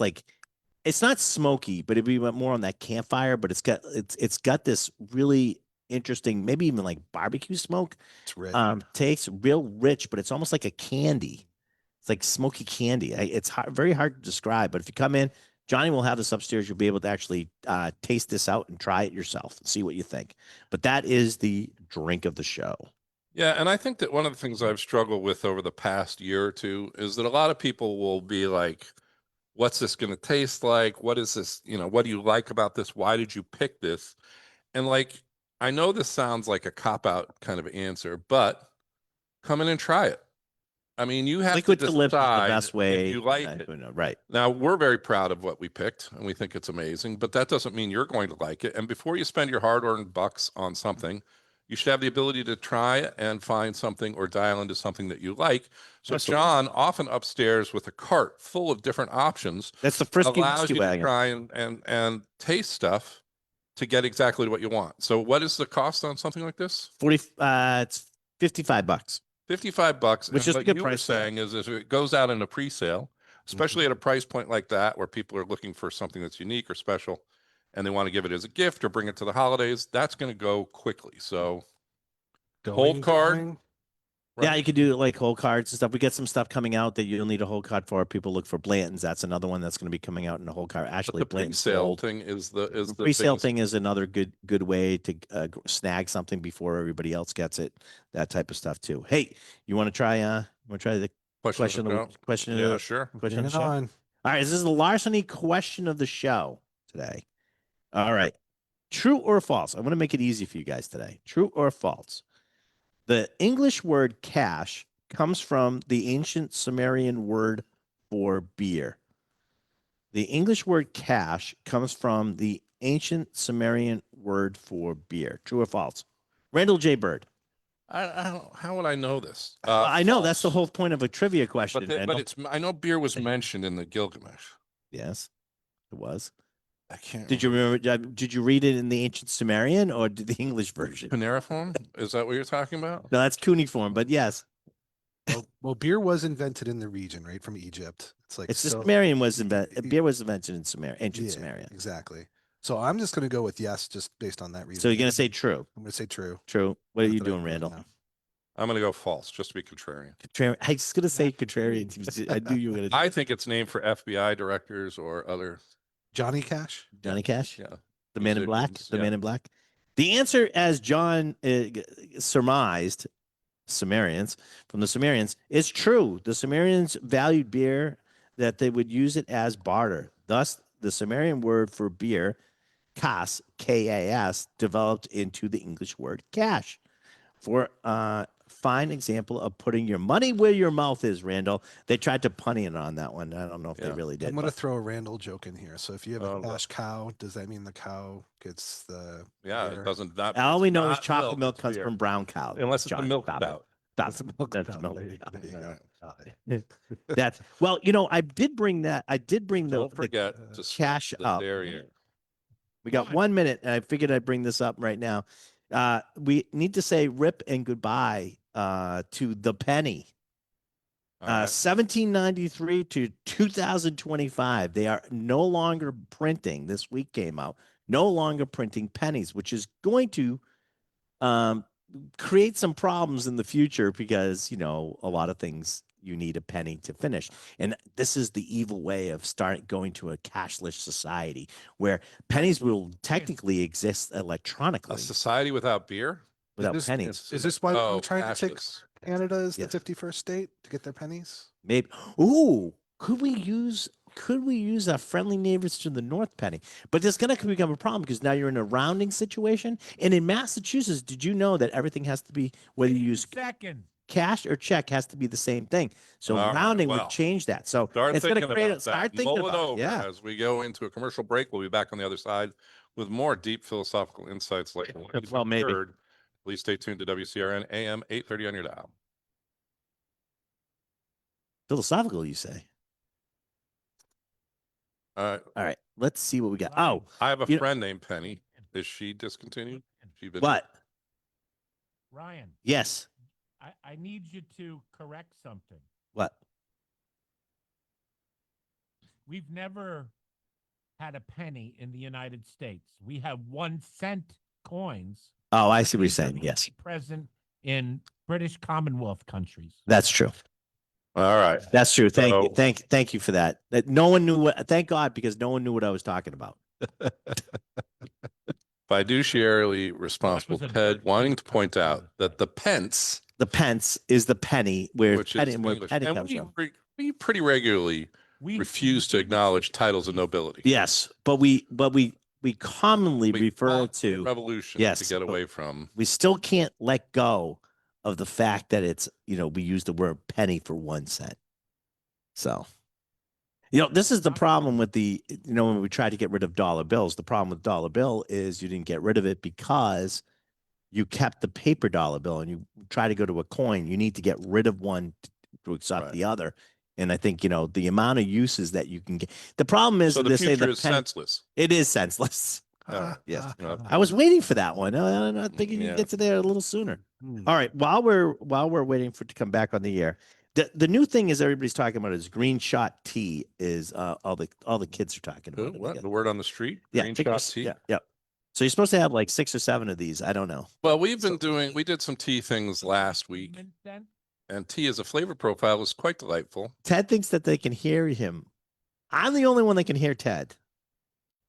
it's not smoky, but it'd be more on that campfire. But it's got this really interesting, maybe even like barbecue smoke It's rich. taste, real rich, but it's almost like a candy. It's like smoky candy. It's very hard to describe, but if you come in, Johnny will have this upstairs. You'll be able to actually taste this out and try it yourself and see what you think. But that is the drink of the show. Yeah, and I think that one of the things I've struggled with over the past year or two is that a lot of people will be like, what's this going to taste like? What is this? What do you like about this? Why did you pick this? And I know this sounds like a cop-out kind of answer, but come in and try it. I mean, you have Liquid to to lips is the decide best way. if you like it. Right. Now, we're very proud of what we picked, and we think it's amazing, but that doesn't mean you're going to like it. And before you spend your hard-earned bucks on something, you should have the ability to try and find something or dial into something that you like. So Absolutely. John, often upstairs with a cart full of different options, That's the frisky allows whiskey you to wagon. try and taste stuff to get exactly what you want. So what is the cost on something like this? It's $55. $55. Which and is a what good you were price for that. saying is if it goes out in a pre-sale, especially at a price point like that, where people are looking for something that's unique or special, and they want to give it as a gift or bring it to the holidays, that's going to go quickly. So hold card. Going. Yeah, right? you could do like whole cards and stuff. We get some stuff coming out that you'll need a whole card for. People look for Blanton's. That's another one that's going to be coming out in a whole card. But Actually, the Blanton's pre-sale sold. thing is the Pre-sale biggest- thing is another good way to snag something before everybody else gets it. That type of stuff too. Hey, you want to try? The question? of the Question. show? Of Yeah, the, sure. question Bring of it the show. on. All right, this is the larceny question of the show today. All right, True or false? I want to make it easy for you guys today. True or false? The English word cash comes from the ancient Sumerian word for beer. The English word cash comes from the ancient Sumerian word for beer. True or false? Randall J. Bird. I don't, how would I know this? I know that's the False. whole point of a trivia question. But, Randall. but it's, I know beer was mentioned in the Gilgamesh. Yes, it was. I can't. Did you remember? Did you read it in the ancient Sumerian or did the English version? Cuneiform? Is that what you're talking about? No, that's cuneiform, but yes, Well, beer was invented in the region, right? From Egypt. It's like it's the so. Sumerian was beer was invented in ancient Yeah, Sumerian. exactly. So I'm just going to go with yes, just based on that reason. So you're gonna say true. I'm going to say true. True. What are Not you that I doing, really Randall? know. I'm going to go false, just to be contrarian. I was gonna say contrarian. I knew you were gonna. I think it's named for FBI directors or other. Johnny Cash. Johnny Cash, Yeah. the Man in Black, musicians, the yeah. Man in Black. The answer, as John surmised, Sumerians from the Sumerians is true. The Sumerians valued beer that they would use it as barter. Thus, the Sumerian word for beer, kas, K-A-S, developed into the English word cash. For a fine example of putting your money where your mouth is, Randall. They tried to punny it on that one. I don't know if they Yeah. really did. I'm going to but- throw a Randall joke in here. So if you have a Oh, cash cow, does that mean the cow gets the Yeah, beer? it doesn't. Not, All it's we know is not chocolate milk it's comes beer. from brown cow. Unless it's a John, milk stop it. stout. That's That's milk. That's cow. milk. There you Yeah. go. That's well, I did bring that. I did bring Don't the forget to cash switch the up. derriere. We got 1 minute, and I figured I'd bring this up right now. We need to say rip and goodbye to the penny. All right. 1793 to 2025. They are no longer printing. This week came out. No longer printing pennies, which is going to create some problems in the future because a lot of things you need a penny to finish, and this is the evil way of going to a cashless society where pennies will technically exist A electronically society without beer? without this- pennies. Is this why Oh, we're trying to take cashless. Canada as Yes. the 51st state to get their pennies? Maybe. Ooh, could we use our friendly neighbors to the north penny? But it's going to become a problem because now you're in a rounding situation. And in Massachusetts, did you know that everything has to be, whether you use Second. cash or check, has to be the same thing? So All right, rounding well, would change that. So Start it's going to thinking create about start that. thinking Mull it about over yeah. as we go into a commercial break. We'll be back on the other side with more deep philosophical insights later. Well, maybe. Please stay tuned to WCRN AM 830 on your dial. Philosophical, you say? All All right, let's see what we got. Ryan, Oh, I have a You know- friend named Penny. Is she discontinued? She been what? Ryan, Yes. I need you to correct something. What? We've never had a penny in the United States. We have 1 cent coins. Oh, I see what you're These are saying. Yes, present in British Commonwealth countries. that's true. All right. That's true. Thank you. So- Thank you for that. That no one knew what. Thank God, because no one knew what I was talking about. Fiduciarily responsible was a Ted dirty wanting thing to to point do out with that the pence, The pence is the penny, where which penny, is where English, penny and comes from. we pretty regularly We refuse to acknowledge titles of nobility. Yes, but we commonly We refer fought the to. revolution Yes, to get but- away from. We still can't let go of the fact that it's we use the word penny for 1 cent. So, this is the problem with when we try to get rid of dollar bills. The problem with dollar bill is you didn't get rid of it because you kept the paper dollar bill, and you try to go to a coin. You need to get rid of one to accept Right. the other. And I think the amount of uses that you can get. The problem is So that the they say future the is penny. senseless. It is senseless. Yeah. Yes. Yeah. I was waiting for that one. I'm thinking you Yeah. get to there a little sooner. Hmm. All right. While we're waiting for it to come back on the air, the new thing is everybody's talking about is green shot tea. Is all the kids are talking about it What? again. The word on the street? Yeah, Green take shot your- tea? Yeah. So you're supposed to have like 6 or 7 of these. I don't know. Well, we did some tea things last week, Then and tea as a flavor profile is quite delightful. Ted thinks that they can hear him. I'm the only one that can hear Ted.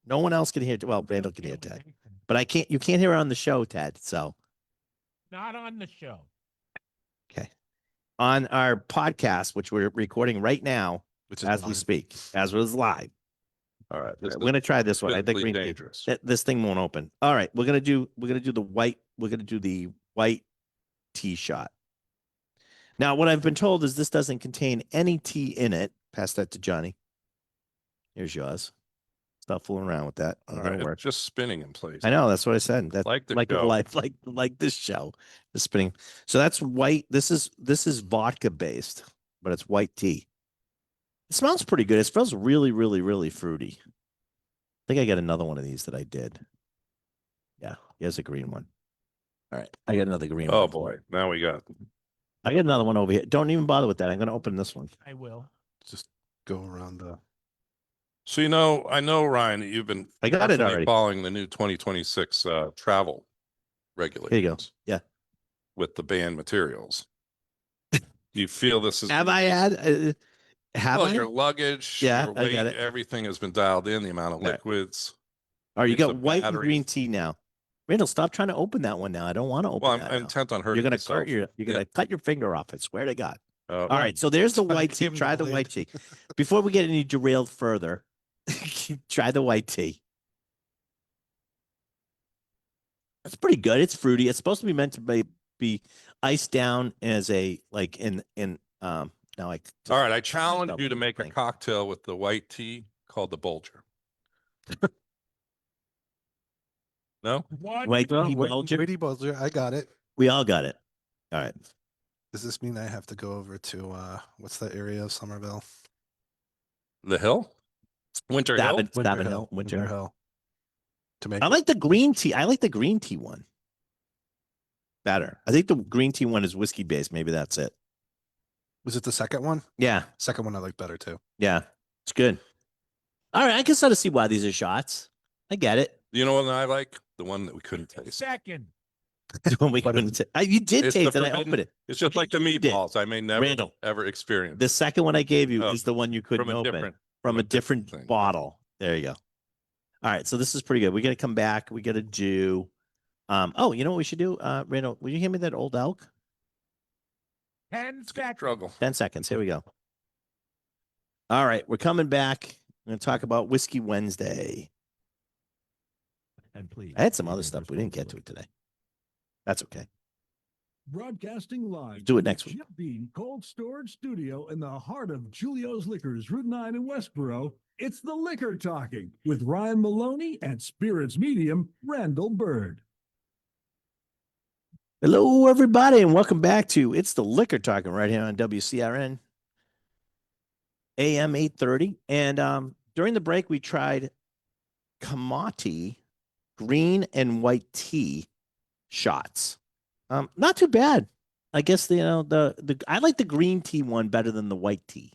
No one else can hear. Well, Randall can hear Ted, but I can't. You can't hear it on the show, Ted. So Not on the show. okay, on our podcast, which we're recording right now Which is as we live. speak, as it was live. All right. We're gonna try this one. I think physically green tea. dangerous. This thing won't open. All right, we're gonna do the white. We're gonna do the white tea shot. Now, what I've been told is this doesn't contain any tea in it. Pass that to Johnny. Here's yours. Stop fooling around with that. All Ain't right. gonna work. It's just spinning in place. I know. That's what I said. That's Like the like show. life, like this show, the spinning. So that's white. This is vodka based, but it's white tea. It smells pretty good. It smells really, really, really fruity. I think I got another one of these that I did. Yeah, here's a green one. All right, I got another green one. Oh boy. Now we got. I got another one over here. Don't even bother with that. I'm going to open this one. I will. Just go around the. So, I know, Ryan, that you've been I got it carefully already. following the new 2026 travel regulations. Here you go. Yeah. With the banned materials. Do you feel this is Have I had? Have well, I? your luggage, Yeah, your I got weight, it. everything has been dialed in, the amount of Right. liquids. Oh, you use got of white and batteries. green tea now. Randall, stop trying to open that one now. I don't want to open Well, that I'm now. intent on hurting You're gonna myself. you're gonna cut your finger off. I swear to God. All All right, so there's the That's why I white tea. gave him the Try the blade. white tea. Before we get any derailed further, try the white tea. It's pretty good. It's fruity. It's supposed to be meant to be iced down as a like in now I All right, I challenge Stop you to this make a thing. cocktail with the white tea called the Bulger. No? One. white Oh, tea wait, Bulger. Whitey Bulger, I got it. We all got it. All right. Does this mean I have to go over to what's that area of Somerville? The Hill? Winter Hill? Stabbin Hill. Winter. Hill. To make I like the green tea. I like the green tea one better. I think the green tea one is whiskey based. Maybe that's it. Was it the second one? Yeah. Second one I like better too. Yeah. It's good. All right. I can sort of see why these are shots. I get it. You know what I like? The one that we couldn't taste. Second. When we But couldn't you did It's the taste it. I forbidden- opened it. It's just like the You did. meatballs. I may never Randall. ever experience The second one I gave you Oh, is the one you couldn't from a open different from a different thing. bottle. There you go. All right. So this is pretty good. We got to come back. We got to do. Oh, you know what we should do? Randall, will you hand me that old elk? 10 seconds. struggle. 10 seconds. Here we go. All right. We're coming back. We're going to talk about Whiskey Wednesday. And please. I had some other stuff. We didn't get to it today. That's okay. Broadcasting live. Do it from the next week. Chip Bean Cold Storage Studio in the heart of Julio's Liquors, Route 9 in Westboro. It's the Liquor Talking with Ryan Maloney and Spirits Medium, Randall Bird. Hello, everybody, and welcome back to It's the Liquor Talking right here on WCRN AM 830. And during the break, we tried Kamati green and white tea shots. Not too bad. I guess the I like the green tea one better than the white tea,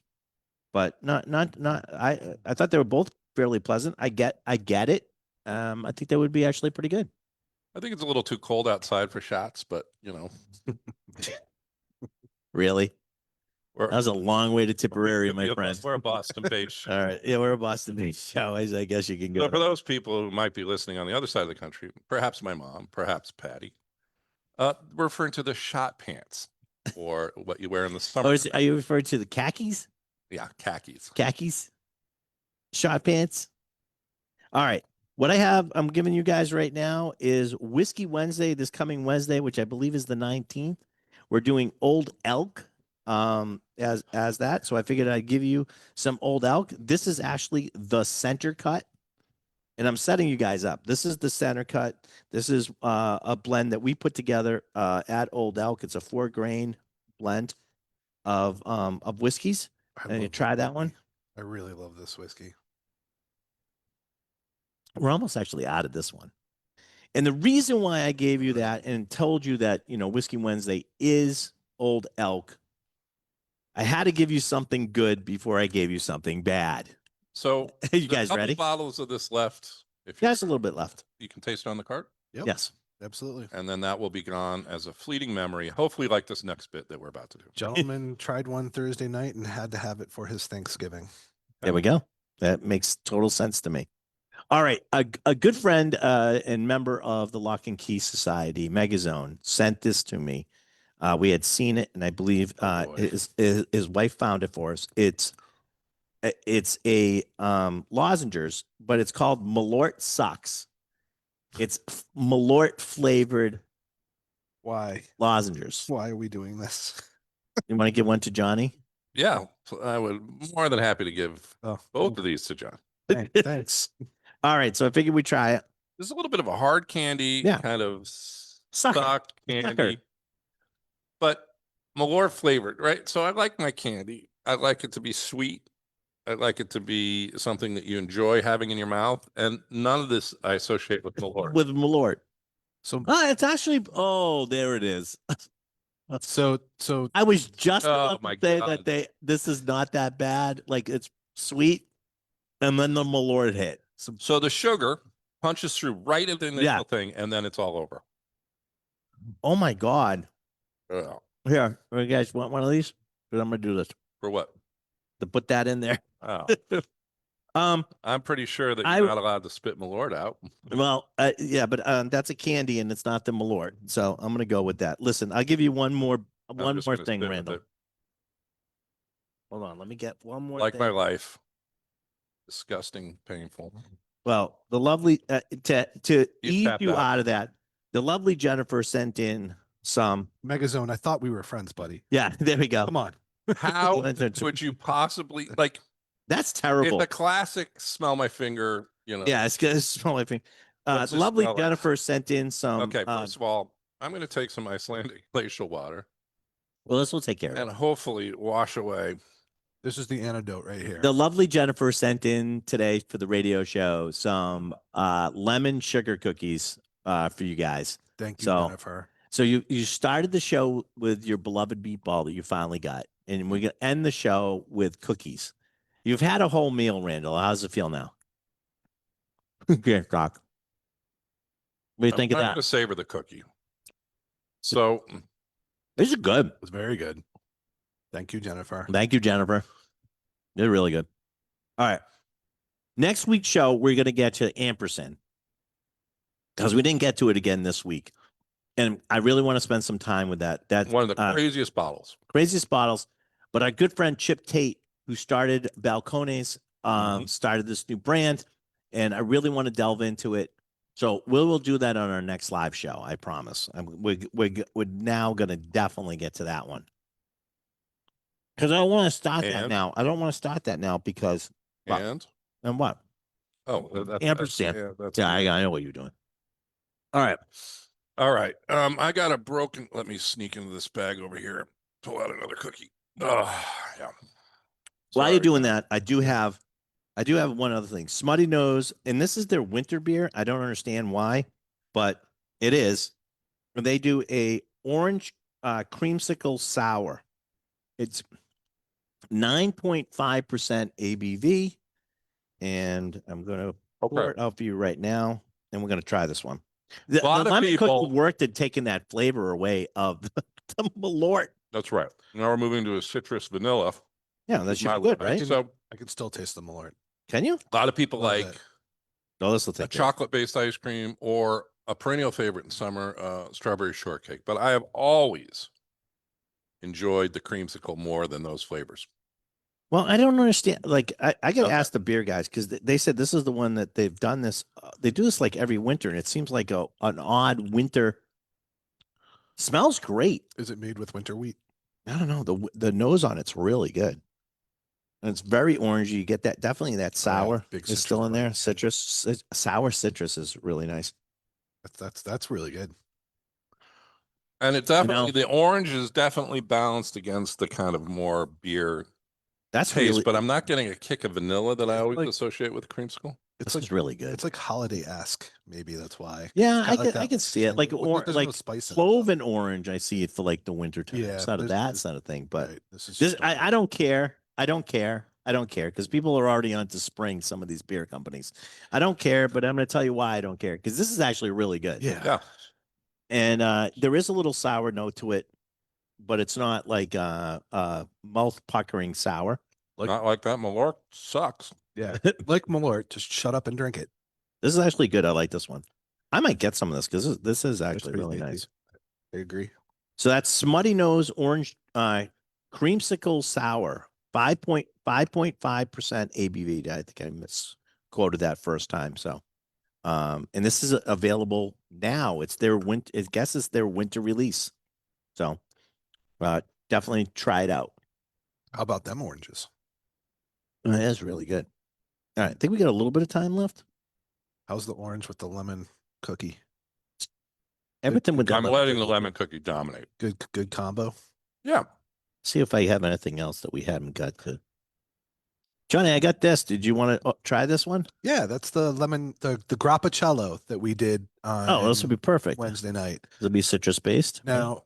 but not. I thought they were both fairly pleasant. I get it. I think that would be actually pretty good. I think it's a little too cold outside for shots, but Really, we're, that was a long way to Tipperary, my we're- friend. We're a Boston based. All right, yeah, we're a Boston-based show. I guess you can go. So for those people who might be listening on the other side of the country, perhaps my mom, perhaps Patty, we're referring to the shot pants or what you wear in the summer. Oh, are you referring to the khakis? Yeah, khakis. Khakis, shot pants. All right. What I'm giving you guys right now is Whiskey Wednesday, this coming Wednesday, which I believe is the 19th. We're doing Old Elk as that. So I figured I'd give you some Old Elk. This is actually the center cut. And I'm setting you guys up. This is the center cut. This is a blend that we put together at Old Elk. It's a 4-grain blend of whiskeys. And you love try this that one. whiskey. I really love this whiskey. We're almost actually out of this one. And the reason why I gave you that and told you that, Whiskey Wednesday is Old Elk, I had to give you something good before I gave you something bad. So You there's a guys couple ready? bottles of this left. If Yeah, it's a little bit left. you can taste it on the cart, Yep. Yes. Absolutely. and then that will be gone as a fleeting memory. Hopefully, like this next bit that we're about to do. Gentleman tried one Thursday night and had to have it for his Thanksgiving. There we go. That makes total sense to me. All right. A good friend and member of the Lock and Key Society, Megazone, sent this to me. We had seen it, and I believe Oh, boy. his wife found it for us. It's It's a lozenges, but it's called Malort Sucks. It's Malort flavored Why? lozenges. Why are we doing this? You want to give one to Johnny? Yeah, I would more than happy to give Oh, both of these to John. thanks. All right, so I figured we'd try it. This is a little bit of a hard candy, Yeah. kind of Sucker. stock candy, but Malort flavored, right? So I like my candy. I like it to be sweet. I like it to be something that you enjoy having in your mouth, and none of this I associate with Malort. With Malort. So, It's actually, oh, there it is. so I was just Oh about my to say God. that this is not that bad. Like it's sweet. And then the Malort hit. So the sugar punches through right into the initial Yeah. thing, and then it's all over. Oh my God. Oh, Here, you guys want one of these? Because I'm gonna do this for what? to put that in there. Oh, I'm pretty sure that I- you're not allowed to spit Malort out. Well, yeah, but that's a candy and it's not the Malort. So I'm gonna go with that. Listen, I'll give you one more I'm just more gonna thing, spit with Randall. it. Hold on, let me get one more Like thing. my life. Disgusting, painful. Well, the lovely to You ease tapped you out. out of that, the lovely Jennifer sent in some. Megazone, I thought we were friends, buddy. Yeah, there we go. Come on. How That's would you possibly like? That's It's terrible. a classic. Smell my finger. You know. Yeah, it's gonna smell like thing. Let's The just lovely smell it. Jennifer sent in some. Okay. First of all, I'm going to take some Icelandic glacial water Well, this will take care of it. and hopefully wash away. This is the antidote right here. The lovely Jennifer sent in today for the radio show some lemon sugar cookies for you guys. Thank you, So- Jennifer. So you started the show with your beloved meatball that you finally got, and we're gonna end the show with cookies. You've had a whole meal, Randall. How's it feel now? Good talk. What do you think of I'm that? going to savor the cookie. So These are good. It was very good. Thank you, Jennifer. Thank you, Jennifer. They're really good. All right. Next week's show, we're going to get to ampersand because we didn't get to it again this week. And I really want to spend some time with that. That's one of the craziest bottles. craziest bottles. But our good friend Chip Tate, who started Balcones, started this new brand. And I really want to delve into it. So we'll do that on our next live show. I promise. We're now going to definitely get to that one. Because I don't want to start that And? now. I don't want to start that now because Well, And and what? oh, Ampersand. yeah, that's Yeah, I know what you're doing. All right. all right. I got a broken. Let me sneak into this bag over here. Pull out another cookie. Oh, yeah. While you're Sorry. doing that, I do have one other thing. Smutty Nose, and this is their winter beer. I don't understand why, but it is. They do a orange creamsicle sour. It's 9.5% ABV, and I'm going to pour Okay. it out for you right now, and we're going to try this one. A lot of lemon people- cookie worked at taking that flavor away of the Malort. That's right. Now we're moving to a citrus vanilla. Yeah, that It's should my be good, line. right? So I can still taste the Malort. Can you? a lot of people Love like it. Oh, this will a take care. chocolate-based ice cream or a perennial favorite in summer, strawberry shortcake. But I have always enjoyed the creamsicle more than those flavors. Well, I don't understand. Like, I got to Okay. ask the beer guys because they said this is the one that they've done this. They do this like every winter, and it seems like an odd winter. Smells great. Is it made with winter wheat? I don't know. The nose on it's really good. And it's very orangey. You get that definitely that sour big is still citrus in there. bite. Citrus, sour citrus is really nice. That's really good. And it definitely, the orange is definitely balanced against the kind of more beer That's taste, really, but I'm not getting a kick of vanilla that I always like- associate with creamsicle. It's this like is really good. it's like holiday-esque. Maybe that's why. Yeah, It's I got like can that see it. Like there's no like spice in it, clove though. and orange. I see it for like the winter time. Yeah, It's not there's- that's not a thing, but Right, this is this just I don't care. I don't care because people are already onto spring. Some of these beer companies. I don't care, but I'm going to tell you why I don't care because this is actually really good. yeah. Yeah. And there is a little sour note to it, but it's not like mouth puckering sour. Like- Not like that. Malort sucks. Yeah, like Malort, just shut up and drink it. This is actually good. I like this one. I might get some of this because this is It's actually pretty really tasty. nice. I agree. So that's Smutty Nose Orange Creamsicle Sour, 5.5% 5.5% ABV. I think I misquoted that first time. So, and this is available now. It's their winter. I guess it's their winter release. So, definitely try it out. How about them oranges? That's really good. All right, I think we got a little bit of time left. How's the orange with the lemon cookie? Everything with I'm that. letting the lemon cookie dominate. Good combo. Yeah. See if I have anything else that we haven't got to. Johnny, I got this. Did you want to try this one? Yeah, that's the lemon, the grappacello that we did Oh, this would be perfect. Wednesday night. It'll be citrus based. Now,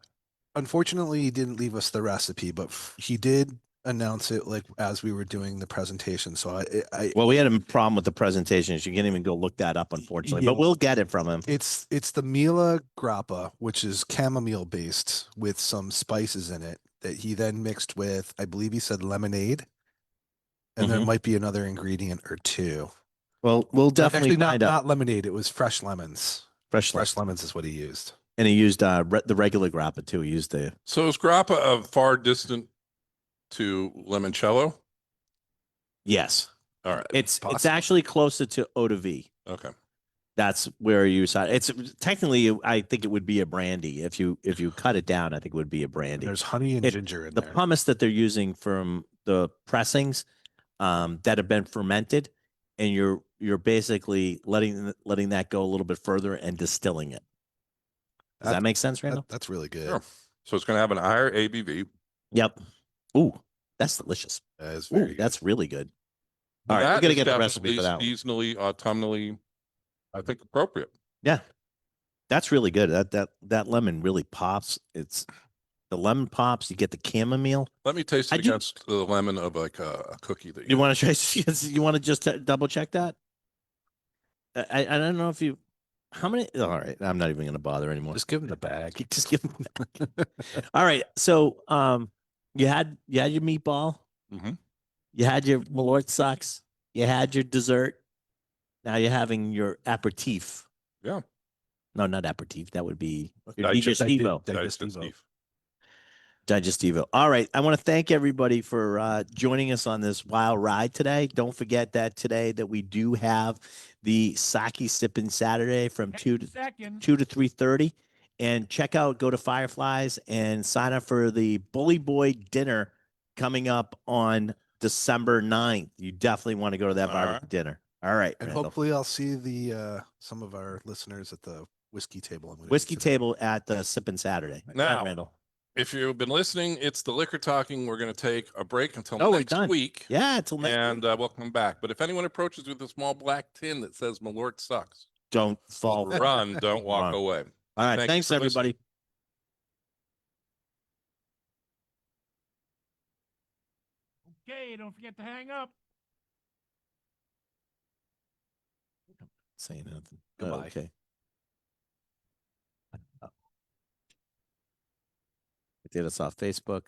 unfortunately, he didn't leave us the recipe, but he did announce it like as we were doing the presentation. So Well, we had a problem with the presentations. You can't even go look that up, unfortunately. Yeah. But we'll get it from him. it's the Mila grappa, which is chamomile based with some spices in it that he then mixed with, I believe he said lemonade, and there Mhm. might be another ingredient or two. Well, we'll definitely Actually, find out. not lemonade. It was fresh lemons. Fresh Fresh lemons. lemons is what he used. And he used the regular grappa too. He used the So is grappa a far distant to limoncello? yes. All right. It's Possible. actually closer to eau de vie. Okay. That's where you saw it's technically. I think it would be a brandy if you cut it down. I think it would be a And brandy. there's honey and It- ginger in The there. pumice that they're using from the pressings that have been fermented, and you're basically letting that go a little bit further and distilling it. Does that make sense, Randall? That's really good. Sure. So it's going to have an higher ABV. Yep. Ooh, that's delicious. That is Ooh, very good. that's really good. All right, That we're gonna is get the recipe for that definitely one. seasonally, autumnally, I think appropriate. Yeah, that's really good. That lemon really pops. It's the lemon pops. You get the chamomile. Let me taste it I do- against the lemon of like a cookie that You want to try? You want to just double check that? I don't know if you. How many? All right, I'm not even going to bother anymore. Just give him the bag. Just give them back. All right. So, you had your meatball. Mhm. You had your Malort socks. You had your dessert. Now you're having your aperitif. Yeah. No, not aperitif. That would be your Digestivo. digestivo. Digestivo. Digestivo. All right. I want to thank everybody for joining us on this wild ride today. Don't forget that today that we do have the sake sipping Saturday from 2 to Second. 2 to 3:30. And go to Fireflies and sign up for the Bully Boy dinner coming up on December 9th. You definitely want to go to that All barbecue right. dinner. All right. And Randall. hopefully I'll see the some of our listeners at the whiskey table. I'm gonna do Whiskey today. table at the Sipping Saturday. Now, Randall. If you've been listening, it's the Liquor Talking. We're going to take a break until Oh, we're next done. week. Yeah, until next And week. we'll come back. But if anyone approaches with a small black tin that says Malort sucks, Don't fall. run, don't walk Run. away. All right. Thank you Thanks, for listening. everybody. Okay, don't forget to hang up. Saying nothing. Goodbye. Okay. I did us off Facebook.